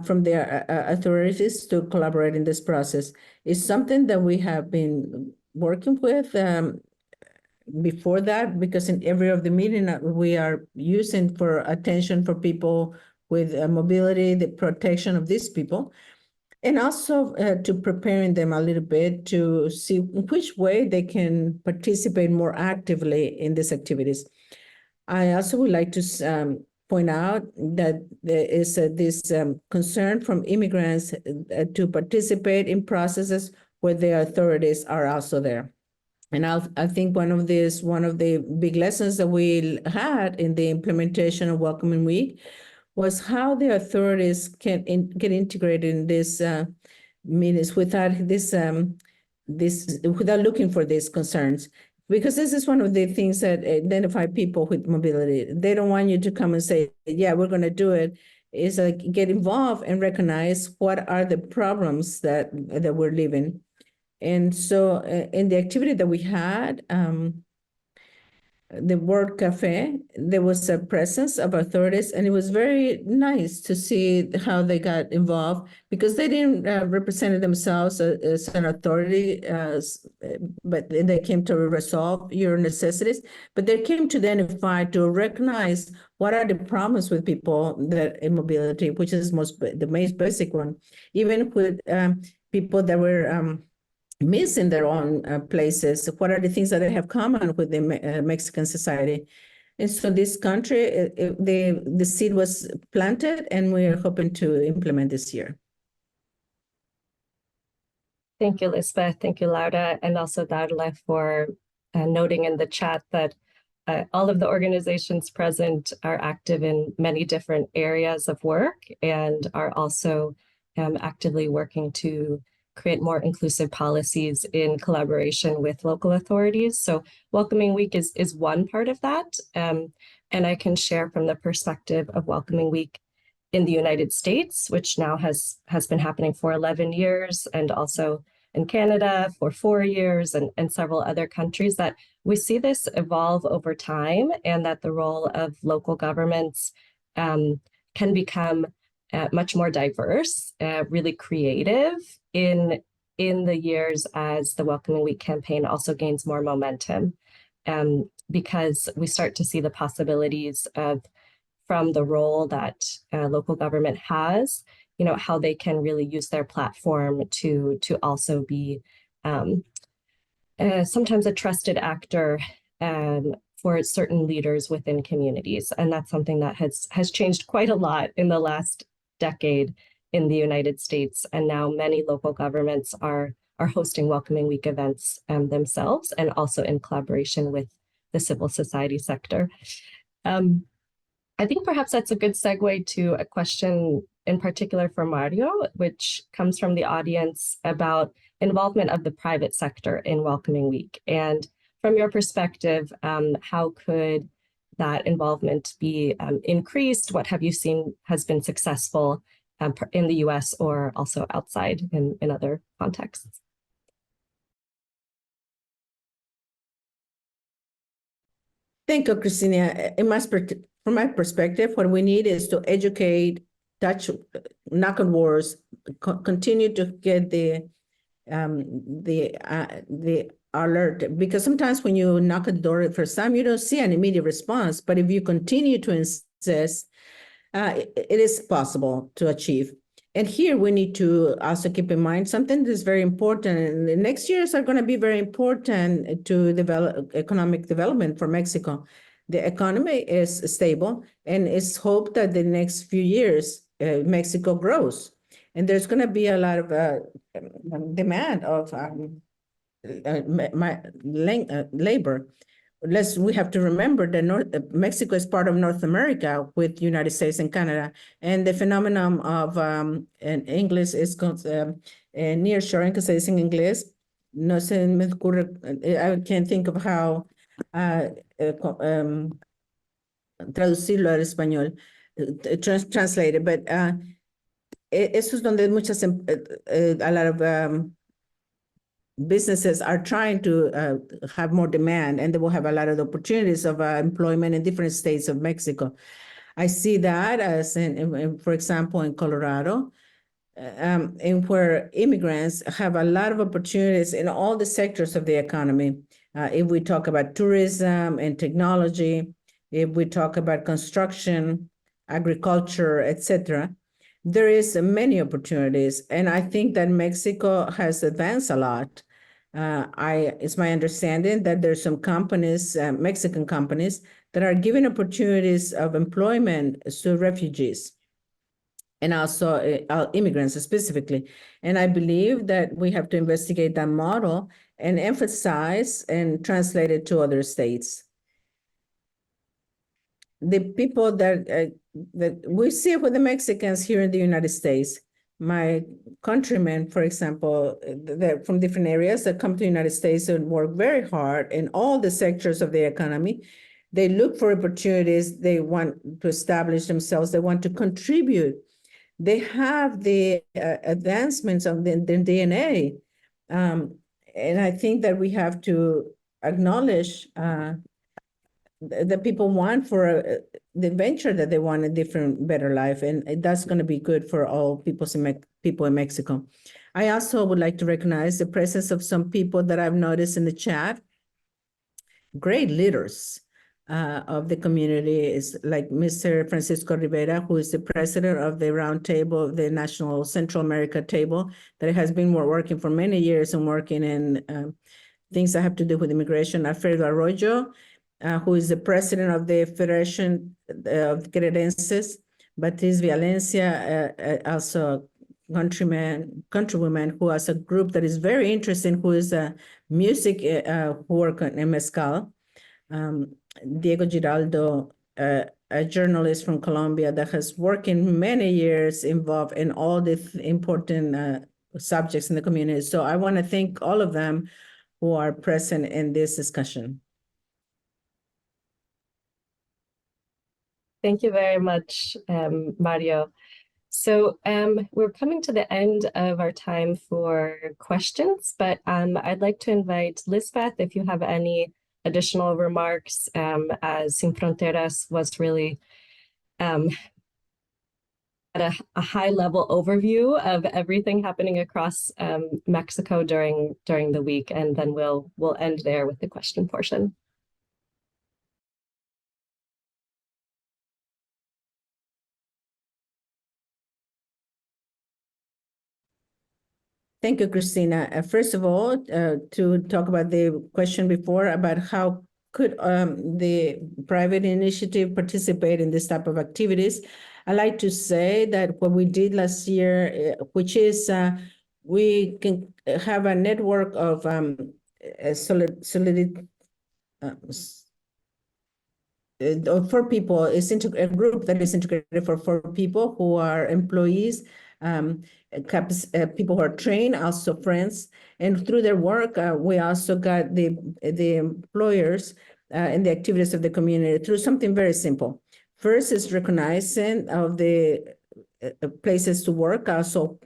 from the authorities to collaborate in this process. It's something that we have been working with before that, because in every of the meeting we are using for attention for people with mobility, the protection of these people. And also to preparing them a little bit to see in which way they can participate more actively in these activities. I also would like to point out that there is this concern from immigrants to participate in processes where the authorities are also there. And I think one of the big lessons that we had in the implementation of Welcoming Week was how the authorities can get integrated in this meetings without without looking for these concerns. Because this is one of the things that identify people with mobility. They don't want you to come and say, yeah, we're going to do it. It's like get involved and recognize what are the problems that we're living. And so in the activity that we had, the World Cafe, there was a presence of authorities, and it was very nice to see how they got involved, because they didn't represent themselves as an authority, but they came to resolve your necessities, but they came to identify, to recognize what are the problems with people that in mobility, which is the most basic one, even with people that were missing their own places. What are the things that they have common with the Mexican society? And so this country, the seed was planted, and we are hoping to implement this year. Thank you, Lisbeth. Thank you, Laura, and also Darla for noting in the chat that all of the organizations present are active in many different areas of work and are also actively working to create more inclusive policies in collaboration with local authorities. So Welcoming Week is one part of that. And I can share from the perspective of Welcoming Week in the United States, which now has been happening for 11 years, and also in Canada for 4 years, and several other countries, that we see this evolve over time, and that the role of local governments can become much more diverse, really creative in the years as the Welcoming Week campaign also gains more momentum, because we start to see the possibilities from the role that local government has, how they can really use their platform to also be sometimes a trusted actor for certain leaders within communities. And that's something that has changed quite a lot in the last decade in the United States. And now many local governments are hosting Welcoming Week events themselves, and also in collaboration with the civil society sector. I think perhaps that's a good segue to a question in particular for Mario, which comes from the audience about involvement of the private sector in Welcoming Week. And from your perspective, how could that involvement be increased? What have you seen has been successful in the US or also outside in other contexts? Thank you, Christina. From my perspective, what we need is to educate, knock on doors, continue to get the alert, because sometimes when you knock on the door the first time, you don't see an immediate response. But if you continue to insist, it is possible to achieve. And here we need to also keep in mind something that is very important. And the next years are going to be very important to develop economic development for Mexico. The economy is stable, and it's hoped that the next few years Mexico grows. And there's going to be a lot of demand of labor. We have to remember that Mexico is part of North America with United States and Canada, and the phenomenon of en inglés es nearshoring, que se dice en inglés. No se me ocurre, I can't think of how traducirlo al español, translated, but eso es donde muchas a lot of businesses are trying to have more demand, and they will have a lot of opportunities of employment in different states of Mexico. I see that as, for example, in Colorado, and where immigrants have a lot of opportunities in all the sectors of the economy. If we talk about tourism and technology, if we talk about construction, agriculture, etc., there is many opportunities, and I think that Mexico has advanced a lot. It's my understanding that there's some companies, Mexican companies, that are giving opportunities of employment to refugees and also immigrants specifically. And I believe that we have to investigate that model and emphasize and translate it to other states. The people that we see with the Mexicans here in the United States, my countrymen, for example, they're from different areas that come to the United States and work very hard in all the sectors of the economy. They look for opportunities. They want to establish themselves. They want to contribute. They have the advancements of the DNA. And I think that we have to acknowledge that people want for the venture that they want a different, better life. And that's going to be good for all people in Mexico. I also would like to recognize the presence of some people that I've noticed in the chat, great leaders of the community, is like Mr. Francisco Rivera, who is the president of the Round Table, the National Central America Table, that has been working for many years and working in things that have to do with immigration. Alfredo Arroyo, who is the president of the Federation of Quererenses, Beatriz Valencia, also countrywoman who has a group that is very interesting, who is a music who work in Mezcal. Diego Giraldo, a journalist from Colombia that has worked in many years involved in all the important subjects in the community. So I want to thank all of them who are present in this discussion. Thank you very much, Mario. So we're coming to the end of our time for questions, but I'd like to invite Lisbeth, if you have any additional remarks, as Sin Fronteras was really at a high-level overview of everything happening across Mexico during the week, and then we'll end there with the question portion. Thank you, Christina. First of all, to talk about the question before about how could the private initiative participate in this type of activities, I like to say that what we did last year, which is we can have a network of for people, is a group that is integrated for 4 people who are employees, people who are trained, also friends, and through their work, we also got the employers and the activities of the community through something very simple. First is recognizing of the places to work, also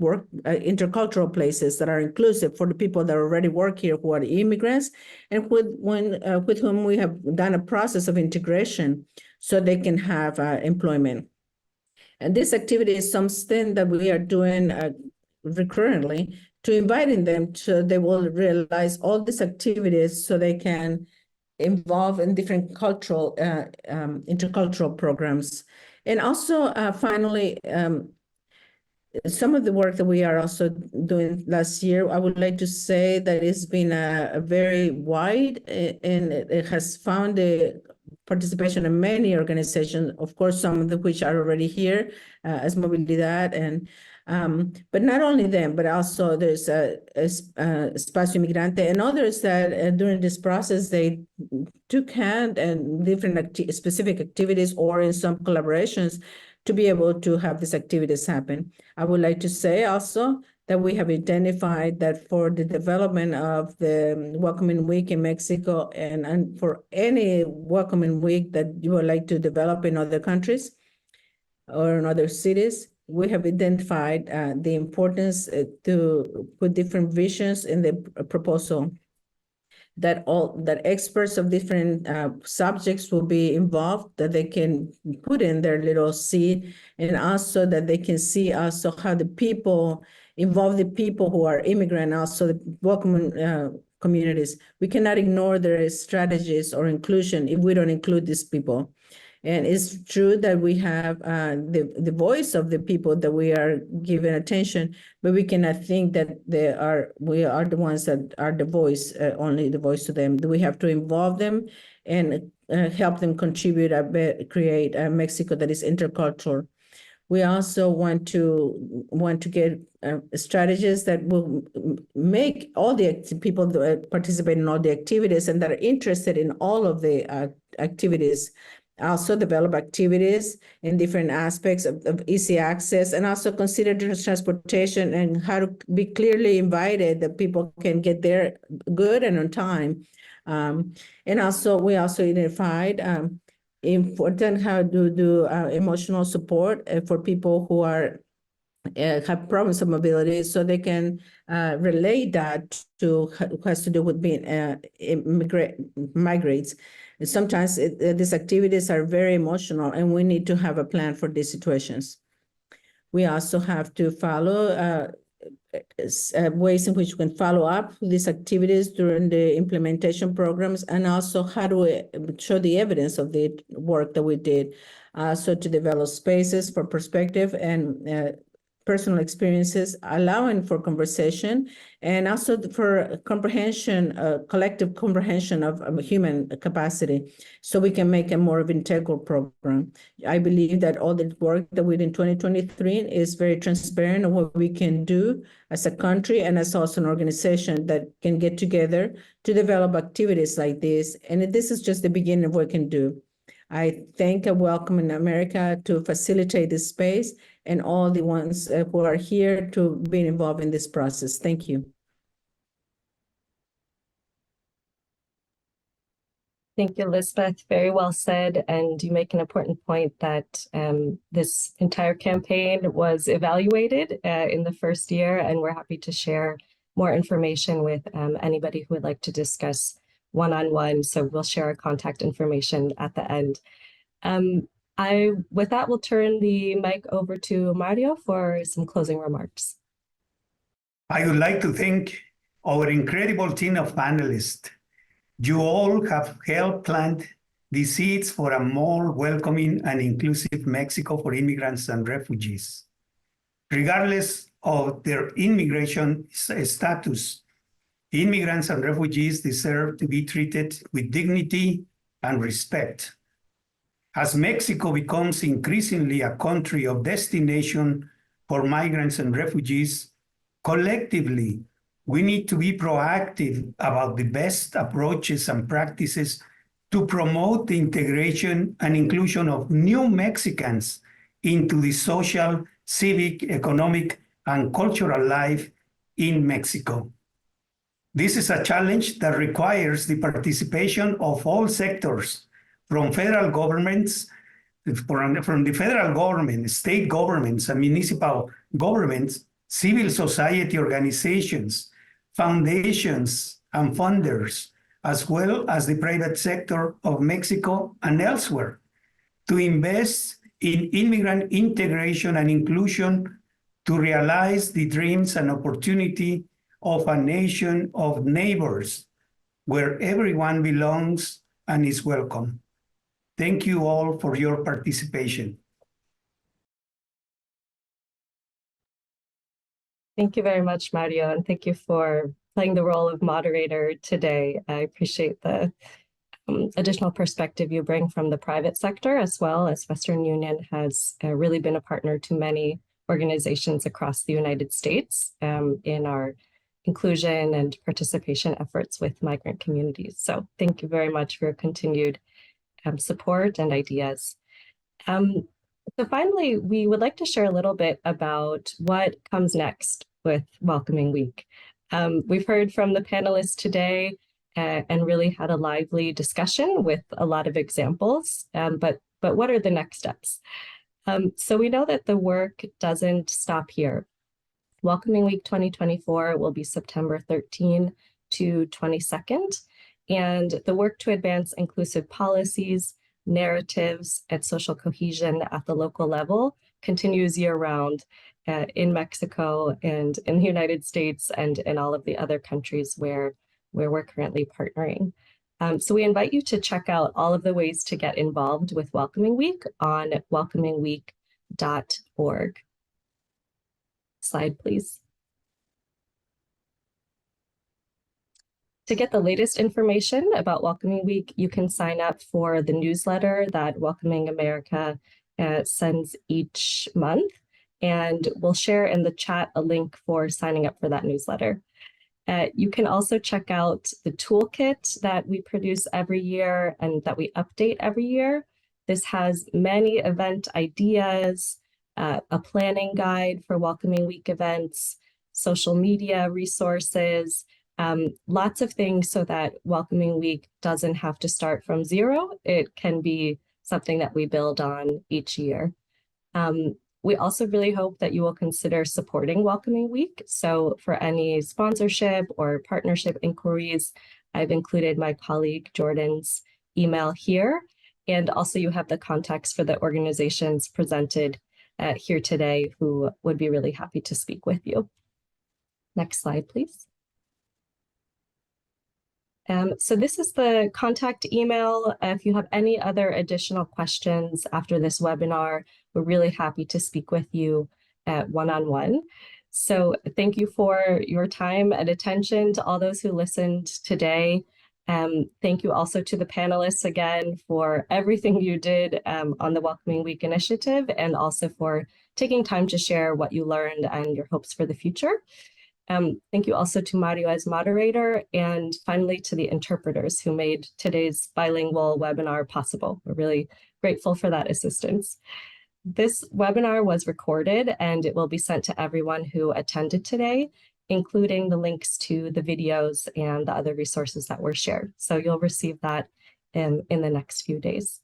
intercultural places that are inclusive for the people that already work here who are immigrants, and with whom we have done a process of integration so they can have employment. And this activity is something that we are doing recurrently to inviting them so they will realize all these activities so they can involve in different cultural, intercultural programs. And also, finally, some of the work that we are also doing last year, I would like to say that it's been a very wide, and it has found the participation in many organizations, of course, some of which are already here, as Movilidad, and But not only them, but also there's Espacio Migrante and others that during this process, they took hand in different specific activities or in some collaborations to be able to have these activities happen. I would like to say also that we have identified that for the development of the Welcoming Week in Mexico and for any Welcoming Week that you would like to develop in other countries or in other cities, we have identified the importance to put different visions in the proposal, that experts of different subjects will be involved, that they can put in their little seed, and also that they can see also how the people involve the people who are immigrant, also the welcoming communities. We cannot ignore their strategies or inclusion if we don't include these people. And it's true that we have the voice of the people that we are giving attention, but we cannot think that we are the ones that are the voice, only the voice to them. We have to involve them and help them contribute, create a Mexico that is intercultural. We also want to get strategies that will make all the people that participate in all the activities and that are interested in all of the activities also develop activities in different aspects of easy access, and also consider transportation and how to be clearly invited that people can get there good and on time. And also, we also identified important how to do emotional support for people who are have problems of mobility, so they can relate that to what has to do with being migrants. And sometimes these activities are very emotional, and we need to have a plan for these situations. We also have to follow ways in which we can follow up these activities during the implementation programs, and also how do we show the evidence of the work that we did. So to develop spaces for perspective and personal experiences, allowing for conversation, and also for comprehension, collective comprehension of human capacity, so we can make a more integral program. I believe that all the work that we did in 2023 is very transparent of what we can do as a country and as also an organization that can get together to develop activities like this. And this is just the beginning of what we can do. I thank and welcome in America to facilitate this space and all the ones who are here to be involved in this process. Thank you. Thank you, Lisbeth. Very well said. And you make an important point that this entire campaign was evaluated in the first year, and we're happy to share more information with anybody who would like to discuss one-on-one. So we'll share our contact information at the end. With that, we'll turn the mic over to Mario for some closing remarks. I would like to thank our incredible team of panelists. You all have helped plant the seeds for a more welcoming and inclusive Mexico for immigrants and refugees. Regardless of their immigration status, immigrants and refugees deserve to be treated with dignity and respect. As Mexico becomes increasingly a country of destination for migrants and refugees, collectively, we need to be proactive about the best approaches and practices to promote the integration and inclusion of new Mexicans into the social, civic, economic, and cultural life in Mexico. This is a challenge that requires the participation of all sectors, from federal governments, from the federal government, state governments, and municipal governments, civil society organizations, foundations, and funders, as well as the private sector of Mexico and elsewhere, to invest in immigrant integration and inclusion to realize the dreams and opportunity of a nation of neighbors where everyone belongs and is welcome. Thank you all for your participation. Thank you very much, Mario, and thank you for playing the role of moderator today. I appreciate the additional perspective you bring from the private sector, as well as Western Union has really been a partner to many organizations across the United States in our inclusion and participation efforts with migrant communities. So thank you very much for your continued support and ideas. So finally, we would like to share a little bit about what comes next with Welcoming Week. We've heard from the panelists today and really had a lively discussion with a lot of examples, but what are the next steps? So we know that the work doesn't stop here. Welcoming Week 2024 will be September 13 to 22nd, and the work to advance inclusive policies, narratives, and social cohesion at the local level continues year-round in Mexico and in the United States and in all of the other countries where we're currently partnering. So we invite you to check out all of the ways to get involved with Welcoming Week on welcomingweek.org. Slide, please. To get the latest information about Welcoming Week, you can sign up for the newsletter that Welcoming America sends each month, and we'll share in the chat a link for signing up for that newsletter. You can also check out the toolkit that we produce every year and that we update every year. This has many event ideas, a planning guide for Welcoming Week events, social media resources, lots of things so that Welcoming Week doesn't have to start from zero. It can be something that we build on each year. We also really hope that you will consider supporting Welcoming Week. So for any sponsorship or partnership inquiries, I've included my colleague Jordan's email here. And also you have the contacts for the organizations presented here today who would be really happy to speak with you. Next slide, please. So this is the contact email. If you have any other additional questions after this webinar, we're really happy to speak with you one-on-one. So thank you for your time and attention to all those who listened today. Thank you also to the panelists again for everything you did on the Welcoming Week initiative, and also for taking time to share what you learned and your hopes for the future. Thank you also to Mario as moderator, and finally to the interpreters who made today's bilingual webinar possible. We're really grateful for that assistance. This webinar was recorded and it will be sent to everyone who attended today, including the links to the videos and the other resources that were shared. So you'll receive that in the next few days.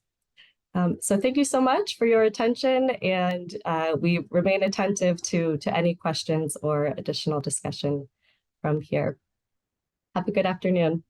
So thank you so much for your attention, and we remain attentive to any questions or additional discussion from here. Have a good afternoon.